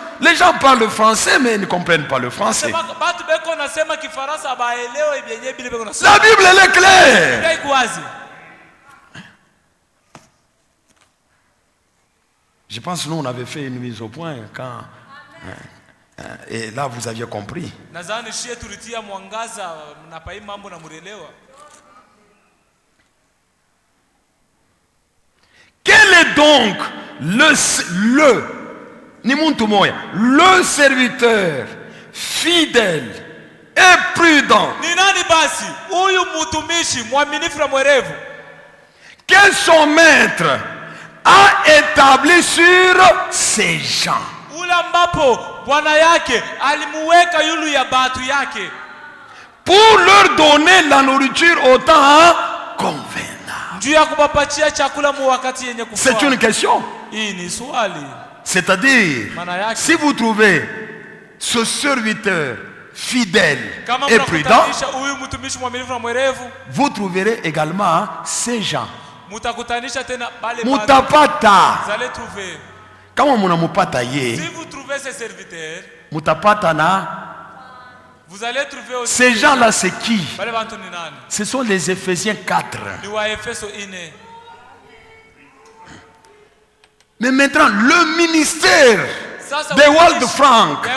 parlent le français, mais ils ne comprennent pas le français. La Bible, elle est claire. Je pense que nous, on avait fait une mise au point quand... Et là, vous aviez compris. Quel est donc le serviteur fidèle et prudent que son maître a établi sur ces gens. Pour leur donner la nourriture au temps convenable. C'est une question. C'est-à-dire, si vous trouvez ce serviteur fidèle et prudent, vous trouverez également ces gens. Mutapata. Kama munamupata ye, si vous trouvez ces serviteurs, mutapata na. Vous allez trouver aussi ces gens-là, c'est qui? Ce sont les Éphésiens 4. Mais maintenant, le ministère de Waldo Frank,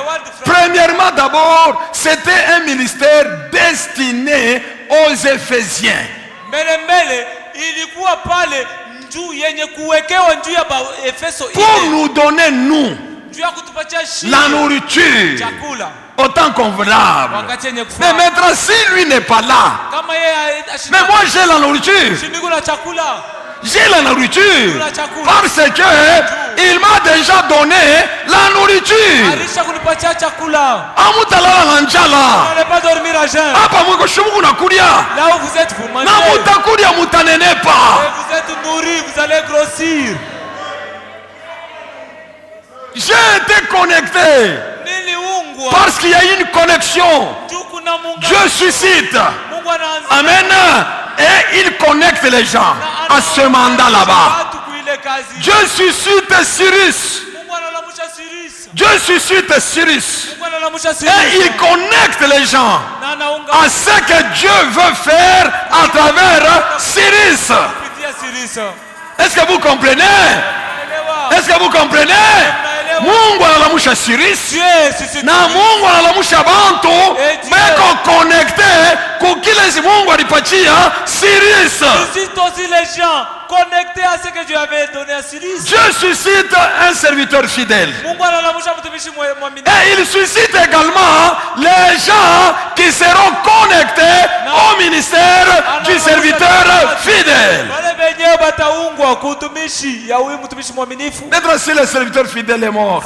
premièrement d'abord, c'était un ministère destiné aux Éphésiens. Pour nous donner, nous, la nourriture au temps convenable. Mais maintenant, si lui n'est pas là, mais moi j'ai la nourriture. J'ai la nourriture parce que il m'a déjà donné la nourriture. Là où vous êtes, vous mangez. Vous êtes nourris, vous allez grossir. J'ai été connecté parce qu'il y a une connexion. Dieu suscite. Amen. Et il connecte les gens à ce mandat là-bas. Dieu suscite Cyrus. Dieu suscite Cyrus. Et il connecte les gens à ce que Dieu veut faire à travers Cyrus. Est-ce que vous comprenez? Est-ce que vous comprenez? Mungu analamusha Cyrus na Mungu analamusha bantu beko connecté kukile Mungu alipatia Cyrus. Suscite aussi les gens connectés à ce que Dieu avait donné à Cyrus. Dieu suscite un serviteur fidèle. Et il suscite également les gens qui seront connectés au ministère du serviteur fidèle. D'être si le serviteur fidèle est mort.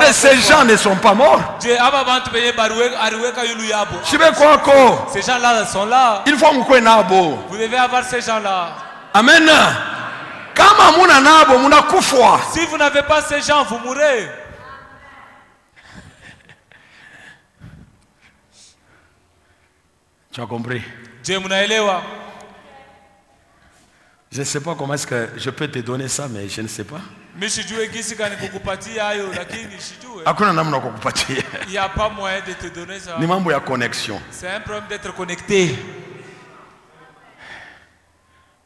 Mais ces gens ne sont pas morts. Ces gens-là sont là. Il faut vous devez avoir ces gens-là. Amen. Si vous n'avez pas ces gens, vous mourrez. Tu as compris? Je ne sais pas comment est-ce que je peux te donner ça, mais je ne sais pas. Il n'y a pas moyen de te donner ça. C'est un problème d'être connecté.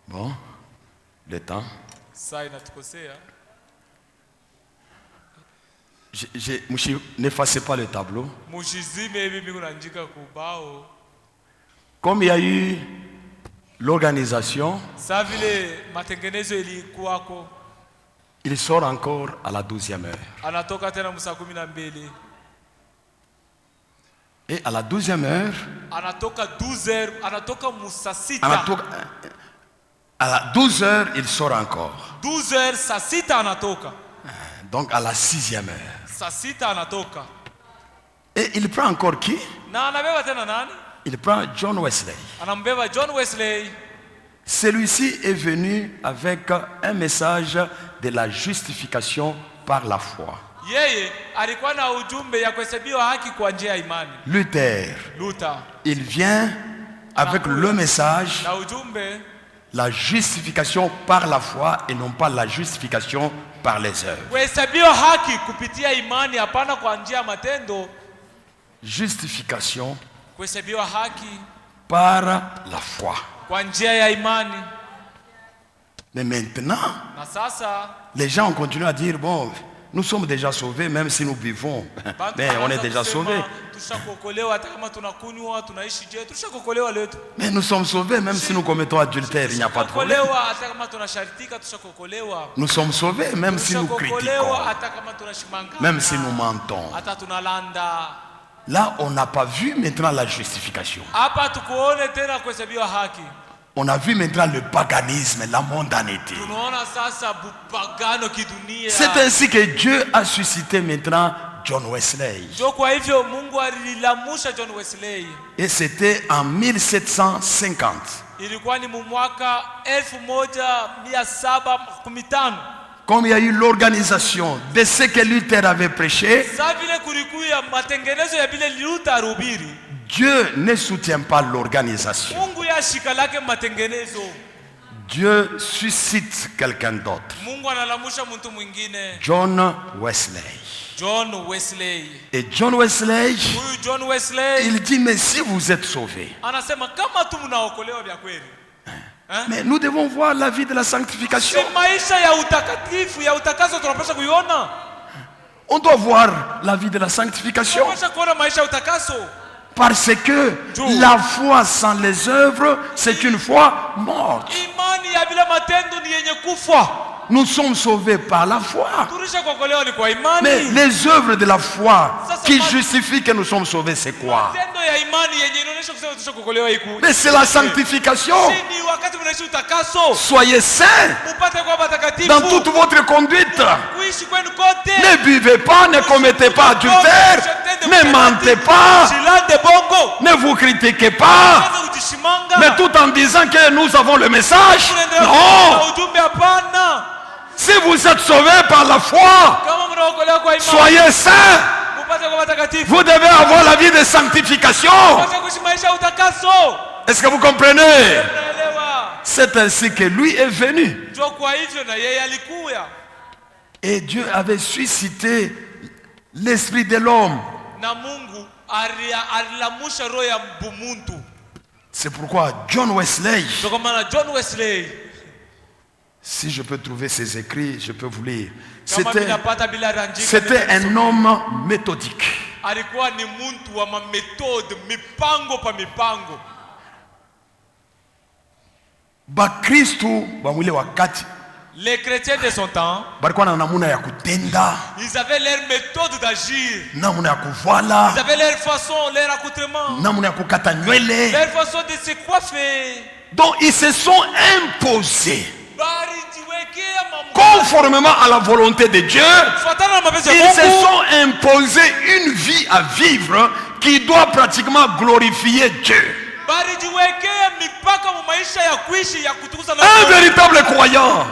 Bon, le temps. N'effacez pas le tableau. Comme il y a eu l'organisation, il sort encore à la 12e heure. Et à la 12e heure, à la 12 heures, il sort encore. 12 heures, ça cite anatoka. Donc à la 6e heure. Ça cite anatoka. Et il prend encore qui? Il prend John Wesley. Celui-ci est venu avec un message de la justification par la foi. Luther, il vient avec le message la justification par la foi et non pas la justification par les œuvres. Justification par la foi. Mais maintenant, les gens ont continué à dire, bon, nous sommes déjà sauvés, même si nous vivons. Mais on est déjà sauvés. Mais nous sommes sauvés, même si nous commettons adultère, il n'y a pas de problème. Nous sommes sauvés, même si nous critiquons, même si nous mentons. Là, on n'a pas vu maintenant la justification. On a vu maintenant le paganisme, la mondanité. C'est ainsi que Dieu a suscité maintenant John Wesley. Et c'était en 1750. Comme il y a eu l'organisation de ce que Luther avait prêché, Dieu ne soutient pas l'organisation. Dieu suscite quelqu'un d'autre. John Wesley. Et John Wesley, il dit, mais si vous êtes sauvés, mais nous devons voir la vie de la sanctification. On doit voir la vie de la sanctification. Parce que la foi sans les œuvres, c'est une foi morte. Nous sommes sauvés par la foi. Mais les œuvres de la foi qui justifient que nous sommes sauvés, c'est quoi? Mais c'est la sanctification. Soyez saints dans toute votre conduite. Ne buvez pas, ne commettez pas adultère, ne mentez pas, ne vous critiquez pas, mais tout en disant que nous avons le message. Non. Si vous êtes sauvés par la foi, soyez saints. Vous devez avoir la vie de sanctification. Est-ce que vous comprenez? C'est ainsi que lui est venu. Et Dieu avait suscité l'esprit de l'homme. C'est pourquoi John Wesley, si je peux trouver ses écrits, je peux vous lire. C'était un homme méthodique. Les chrétiens de son temps, ils avaient leur méthode d'agir. Ils avaient leur façon, leur accoutrement, leur façon de se coiffer. Donc ils se sont imposés conformément à la volonté de Dieu. Ils se sont imposés une vie à vivre qui doit pratiquement glorifier Dieu. Un véritable croyant,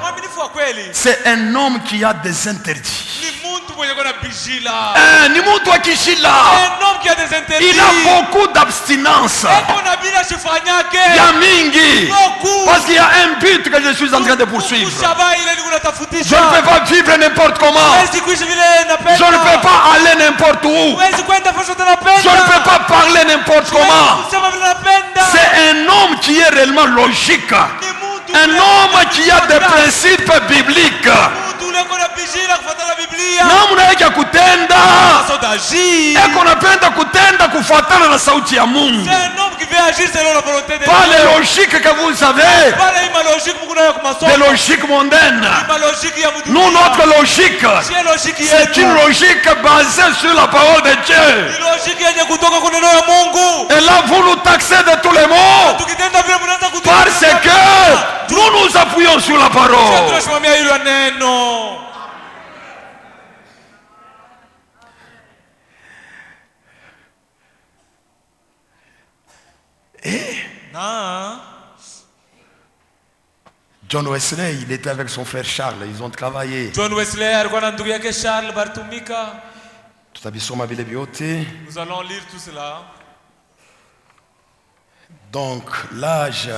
c'est un homme qui a des interdits. Il a beaucoup d'abstinence. Parce qu'il y a un but que je suis en train de poursuivre. Je ne peux pas vivre n'importe comment. Je ne peux pas aller n'importe où. Je ne peux pas parler n'importe comment. C'est un homme qui est réellement logique. Un homme qui a des principes bibliques. Namuna kutenda ekonapenda kutenda kufuatana na sauti ya Mungu. Pas les logiques que vous avez, des logiques mondaines. Nous, notre logique, c'est une logique basée sur la parole de Dieu. Et là, vous nous taxez de tous les mots parce que nous nous appuyons sur la parole. John Wesley, il était avec son frère Charles, ils ont travaillé. John Wesley alikuwa na ndugu yake Charles Bartumika. Nous allons lire tout cela. Donc l'âge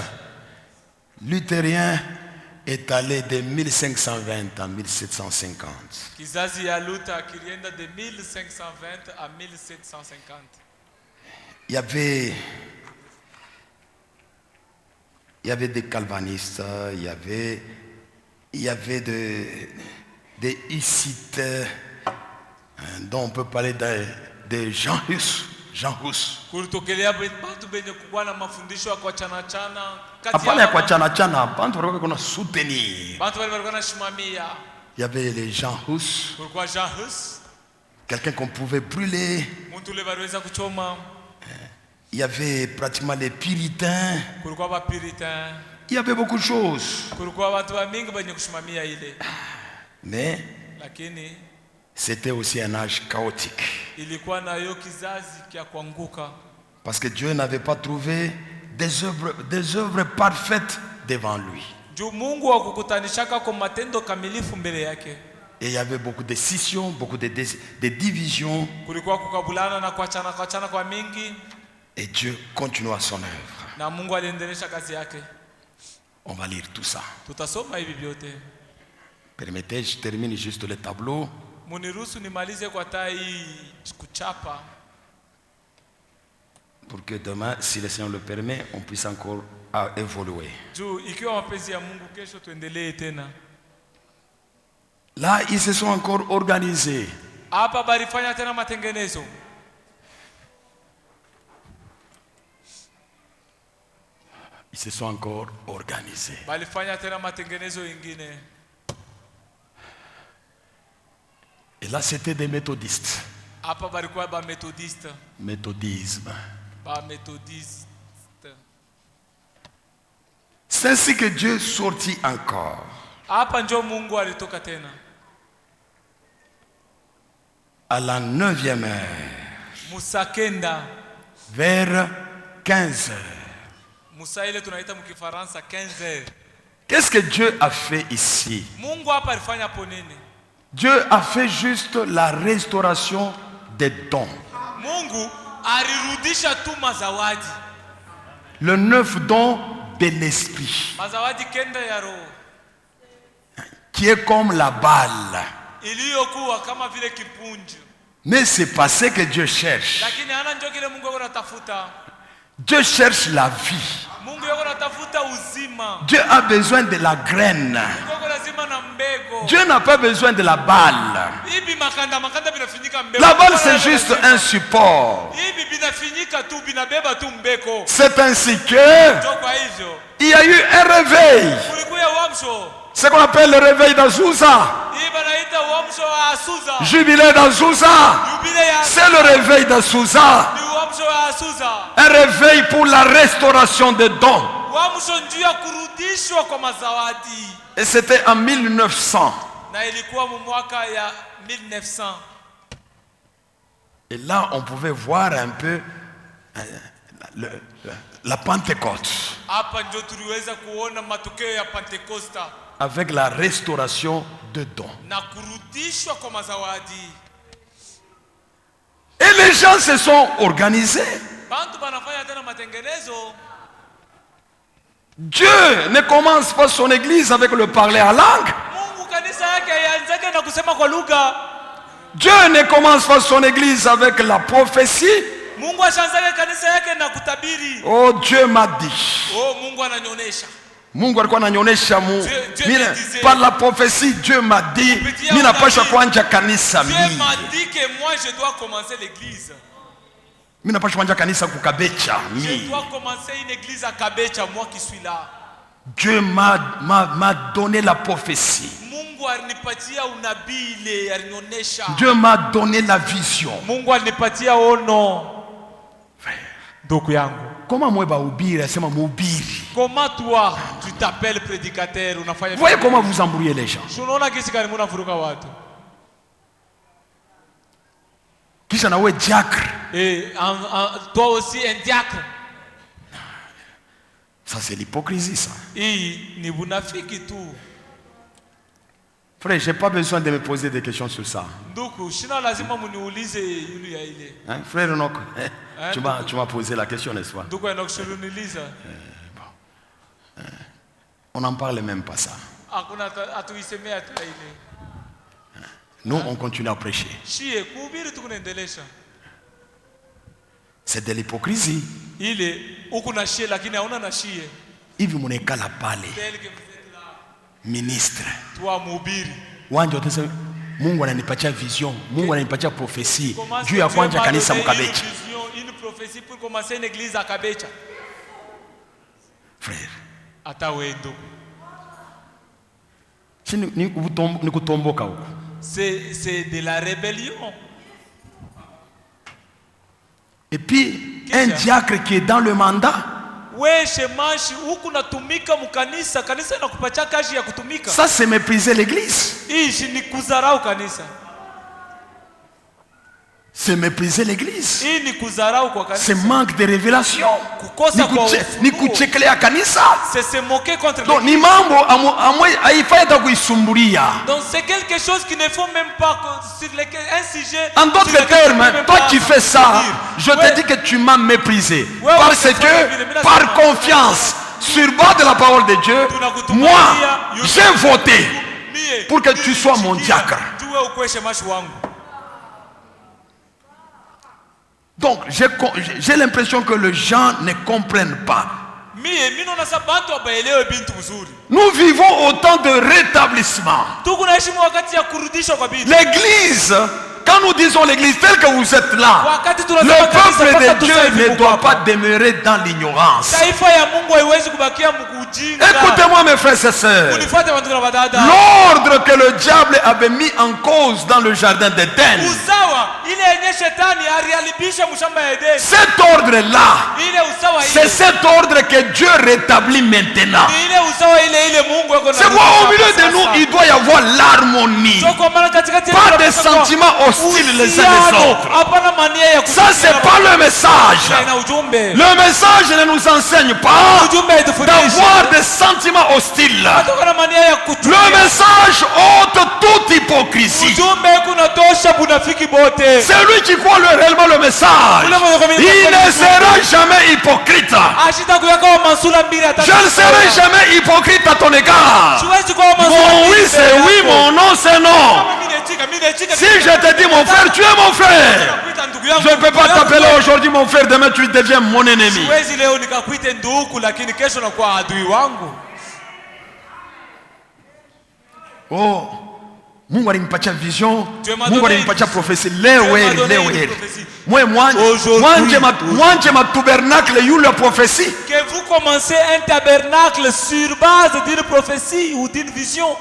luthérien est allé de 1520 à 1750. Kizazi ya Luther kilienda de 1520 à 1750. Il y avait des calvinistes, il y avait des hussites, dont on peut parler de Jean Hus. Il y avait les Jean Hus, quelqu'un qu'on pouvait brûler. Il y avait pratiquement les puritains. Il y avait beaucoup de choses. Mais c'était aussi un âge chaotique. Parce que Dieu n'avait pas trouvé des œuvres parfaites devant lui. Et il y avait beaucoup de scissions, beaucoup de divisions. Et Dieu continua son œuvre. On va lire tout ça. Permettez, je termine juste le tableau. Pour que demain, si le Seigneur le permet, on puisse encore évoluer. Là, ils se sont encore organisés. Ils se sont encore organisés. Et là, c'était des méthodistes. Méthodisme. C'est ainsi que Dieu sortit encore. À la 9e heure, vers 15 heures. Qu'est-ce que Dieu a fait ici? Dieu a fait juste la restauration des dons. Le 9 don de l'esprit, qui est comme la balle. Mais c'est pas ce que Dieu cherche. Dieu cherche la vie. Dieu a besoin de la graine. Dieu n'a pas besoin de la balle. La balle, c'est juste un support. C'est ainsi que il y a eu un réveil. Ce qu'on appelle le réveil d'Azusa. Jubilé d'Azusa. C'est le réveil d'Azusa. Un réveil pour la restauration des dons. Et c'était en 1900. Et là, on pouvait voir un peu la Pentecôte. Avec la restauration de dons. Et les gens se sont organisés. Dieu ne commence pas son église avec le parler en langue. Dieu ne commence pas son église avec la prophétie. Oh, Dieu m'a dit. Mungu alikuwa ananionyesha par la prophétie. Dieu m'a dit mimi napasha kuanza kanisa mimi. Dieu m'a dit que moi je dois commencer l'église. Mimi napasha kuanza kanisa kukabecha mimi. Je dois commencer une église à Kabecha, moi qui suis là. Dieu m'a donné la prophétie. Mungu alinipatia unabii ile, alinionyesha. Dieu m'a donné la vision. Mungu alinipatia ono. Ndugu yangu, comment moi bahubiri asema mhubiri? Comment toi tu t'appelles prédicateur, unafanya? Voyez comment vous embrouillez les gens. Unaona kisi gani mnafuruka watu? Kisha na wewe diacre. Toi aussi un diacre. Ça c'est l'hypocrisie ça. Hii ni bunafiki tu. Frère, j'ai pas besoin de me poser des questions sur ça. Hein, frère Enoch, tu m'as posé la question, n'est-ce pas? On n'en parle même pas ça. Nous, on continue à prêcher. C'est de l'hypocrisie. Hivi munekala pale. Ministre. Wanje utese Mungu ananipatia vision, Mungu ananipatia prophétie. Juu ya kwanza kanisa Mkabecha. Une prophétie pour commencer une église à Kabecha. Frère. Atawendo. Ni kutomboka huko. C'est de la rébellion. Et puis un diacre qui est dans le mandat. Ça c'est mépriser l'église. C'est mépriser l'église. C'est manque de révélation. C'est se moquer contre l'église. Donc c'est quelque chose qui ne faut même pas sur un sujet. En d'autres termes, toi qui fais ça, je te dis que tu m'as méprisé. Parce que par confiance sur base de la parole de Dieu, moi j'ai voté pour que tu sois mon diacre. Donc, j'ai l'impression que les gens ne comprennent pas. Nous vivons au temps de rétablissement. L'église, quand nous disons l'église telle que vous êtes là, le peuple de Dieu ne doit pas demeurer dans l'ignorance. Écoutez-moi mes frères et sœurs. L'ordre que le diable avait mis en cause dans le jardin d'Éden, cet ordre-là, c'est cet ordre que Dieu rétablit maintenant. C'est pourquoi au milieu de nous, il doit y avoir l'harmonie. Pas de sentiments hostiles les uns les autres. Ça, c'est pas le message. Le message ne nous enseigne pas d'avoir des sentiments hostiles. Le message ôte toute hypocrisie. Celui qui croit réellement le message, il ne sera jamais hypocrite. Je ne serai jamais hypocrite à ton égard. Mon oui c'est oui, mon non c'est non. Si je te dis mon frère, tu es mon frère. Je ne peux pas t'appeler aujourd'hui mon frère, demain tu deviens mon ennemi. Oh, Mungu alinipatia vision, Mungu alinipatia prophétie. Leo heri. Mwanje matabernacle yule prophétie. Que vous commencez un tabernacle sur base d'une prophétie ou d'une vision.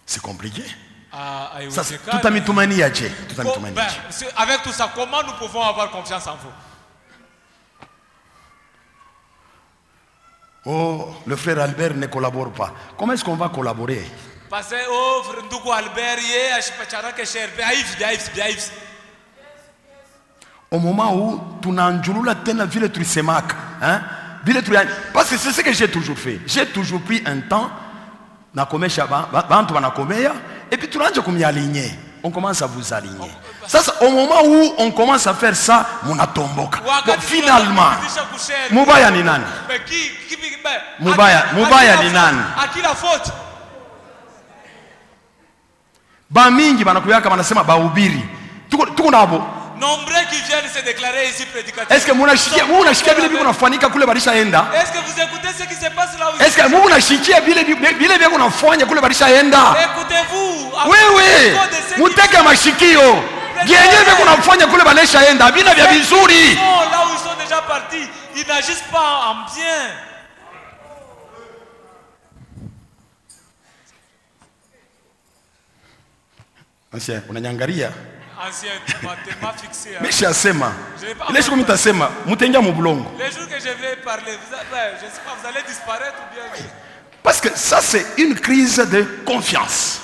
C'est compliqué. Ça, tout a mis tumani ya Dieu. Avec tout ça, comment nous pouvons avoir confiance en vous? Oh, le frère Albert ne collabore pas. Comment est-ce qu'on va collaborer? Parce que oh, ndugu Albert au moment où tunanjulula tena vile tulisemaka, hein? Parce que c'est ce que j'ai toujours fait. J'ai toujours pris un temps nakomesha bantu banakomea et puis tunaanza kumialigner. On commence à vous aligner. Ça, au moment où on commence à faire ça, munatomboka. Donc finalement, mubaya ni nani? Mubaya ni nani? Ba mingi banakuyaka banasema bahubiri. Tuko nabo. Nombreux qui viennent se déclarer ici prédicateurs. Est-ce que munashikia vile vile kunafanyika kule barishaenda? Est-ce que vous écoutez ce qui se passe là où? Est-ce que munashikia vile vile kunafanya kule barishaenda? Écoutez-vous. Oui. Muteke mashikio. Yenyewe kunafanya kule barishaenda bina vya vizuri. Là où ils sont déjà partis, ils n'agissent pas en bien. Ancien, unanyangalia? Ancien, tu m'as fixé. Mesha sema. Laisse comme tu sema, mutengia mu bulongo. Les jours que je vais parler, je sais pas, vous allez disparaître ou bien? Parce que ça c'est une crise de confiance.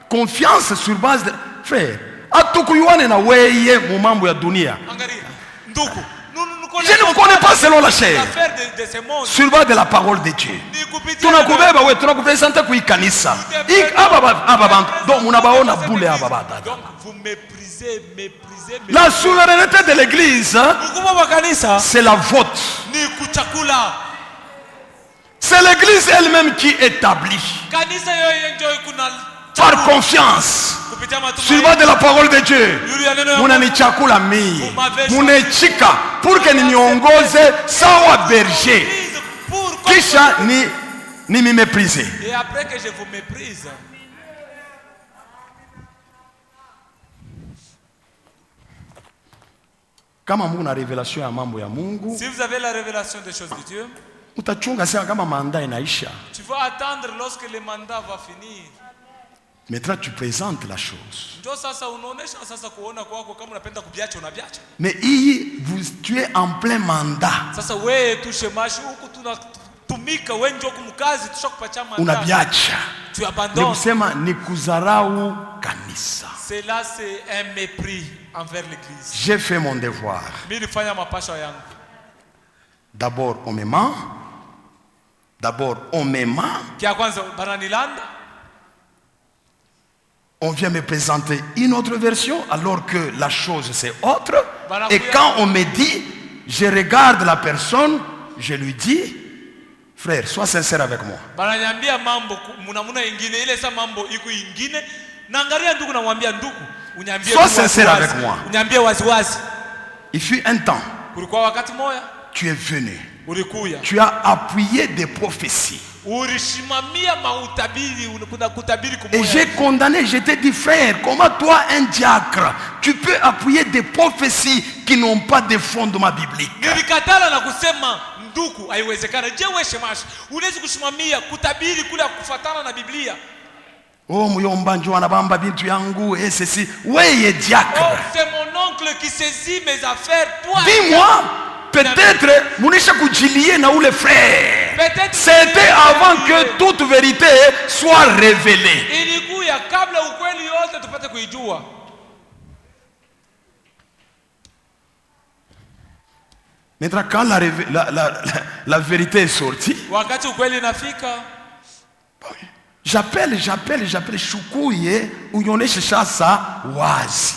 Confiance sur base de frère. Atukuywane na weye mu mambo ya dunia. Je ne connais pas selon la chair. Sur base de la parole de Dieu. Tunakubeba we tunakupresenta kuikanisa. Donc munabaona bule ababata. Vous méprisez. La souveraineté de l'église, c'est la vôtre. C'est l'église elle-même qui établit. Par confiance. Sur base de la parole de Dieu. Munanichakula mi. Munechika. Pour que niongoze sawa berger. Kisha ni me mépriser. Et après que je vous méprise. Kama Mungu na revelation ya mambo ya Mungu. Si vous avez la révélation des choses de Dieu. Utachunga sasa kama mandat inaisha. Tu vas attendre lorsque le mandat va finir. Maintenant tu présentes la chose. Ndio sasa unaonesha sasa kuona kwako kama unapenda kubiacha unabiacha. Mais tu es en plein mandat. Sasa wewe tu shemashi huku tunatumika wewe ndio kumkazi tushakupatia mandat. Unabiacha. Tu abandonnes. Nikusema ni kuzarau kanisa. Cela c'est un mépris envers l'église. J'ai fait mon devoir. Mimi nilifanya mapasho yangu. D'abord on me ment. Kia kwanza bananilanda. On vient me présenter une autre version alors que la chose c'est autre. Et quand on me dit, je regarde la personne, je lui dis, frère, sois sincère avec moi. Bananiambia mambo munamuna ingine ile sa mambo iko ingine. Naangalia ndugu namwambia ndugu, uniambie sois sincère avec moi. Uniambie waziwazi. Il fut un temps. Kulikuwa wakati moja. Tu es venu. Ulikuya. Tu as appuyé des prophéties. Et j'ai condamné, je t'ai dit frère, comment toi un diacre, tu peux appuyer des prophéties qui n'ont pas de fondement biblique. Oh muyomba njo anabamba bintu yangu et ceci. Oui, diacre. Oh, c'est mon oncle qui saisit mes affaires. Toi. Dis-moi. Peut-être munisha kujilie na ule frère. C'était avant que toute vérité soit révélée. Ilikuya kabla ukweli yote tupate kuijua. Maintenant quand la vérité est sortie, wakati ukweli inafika, j'appelle shukuye unyonyeshe sasa wazi.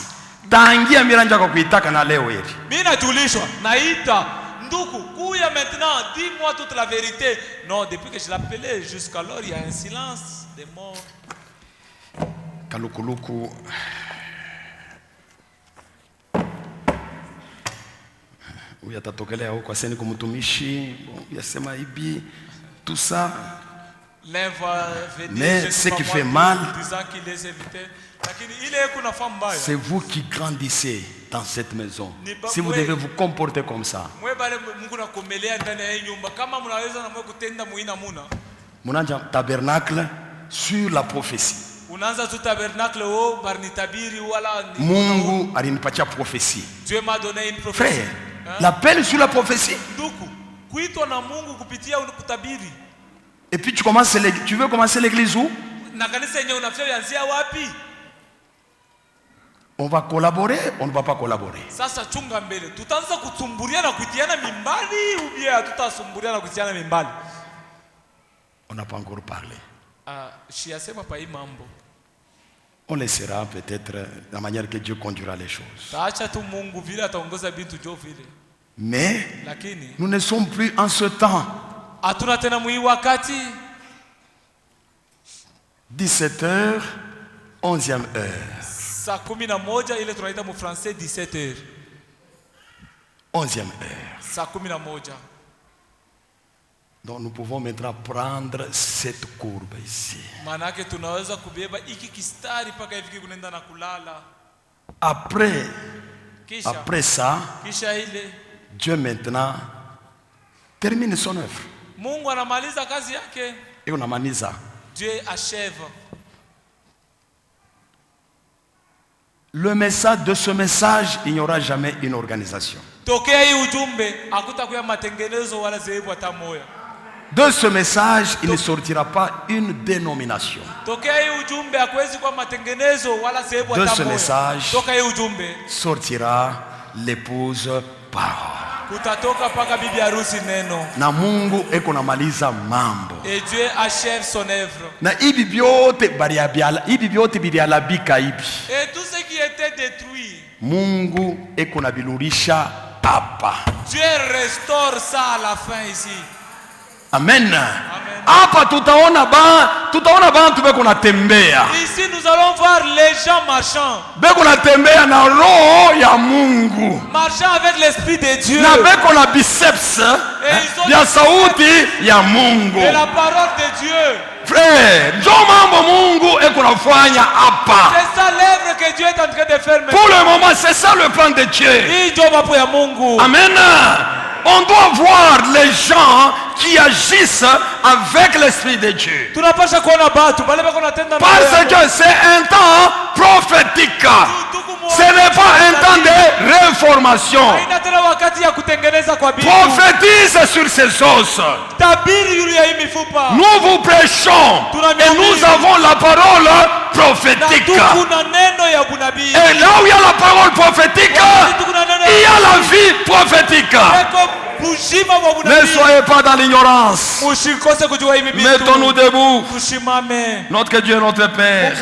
Tangia miranja kwa kuitaka na leo hivi. Mimi najulishwa, naita ndugu kuya maintenant, dis-moi toute la vérité. Non, depuis que je l'appelais jusqu'alors il y a un silence des morts. Kalukuluku. Uyatatokelea huko aseni kumtumishi, yasema hivi tout ça. Mais ce qui fait mal, c'est vous qui grandissez dans cette maison. Si vous devez vous comporter comme ça. Munanja tabernacle sur la prophétie. Mungu alinipatia prophétie. Frère, l'appel sur la prophétie. Et puis tu veux commencer l'église où? On va collaborer, on ne va pas collaborer. On n'a pas encore parlé. On laissera peut-être la manière que Dieu conduira les choses. Mais nous ne sommes plus en ce temps. 17h, 11e heure. 11e heure. Donc nous pouvons maintenant prendre cette courbe ici. Après ça, Dieu maintenant termine son œuvre. Et on a Dieu achève. Le message de ce message, il n'y aura jamais une organisation. De ce message, il ne sortira pas une dénomination. De ce message sortira l'épouse parole. Na Mungu eko namaliza mambo. Et Dieu achève son œuvre. Na ibi byote bilialabika ibi. Et tout ce qui était détruit, Mungu eko nabilurisha hapa. Dieu restaure ça à la fin ici. Amen. Hapa tutaona bantu beko natembea. Ici nous allons voir les gens marchant. Beko natembea na roho ya Mungu. Marchant avec l'esprit de Dieu. Na beko na biceps ya sauti ya Mungu. Et la parole de Dieu. Frère, ndio mambo Mungu eko nafanya hapa. C'est ça l'œuvre que Dieu est en train de faire maintenant. Pour le moment, c'est ça le plan de Dieu. Hii ndio mambo ya Mungu. Amen. On doit voir les gens qui qui agissent avec l'Esprit de Dieu. Tunapasha kuona batu bale bako natenda Parce que c'est un temps prophétique. Ce n'est pas un temps de réformation. haina tena wakati ya kutengeneza kwa bibi. Prophétise sur ces os. Tabiri yule ya hii mifupa. Nous vous prêchons et nous avons la parole prophétique. Kuna neno ya bunabii. Et là où il y a la parole prophétique, il y a la vie prophétique. Ne soyez pas dans l'ignorance. Mettons-nous debout. Notre Dieu, notre Père.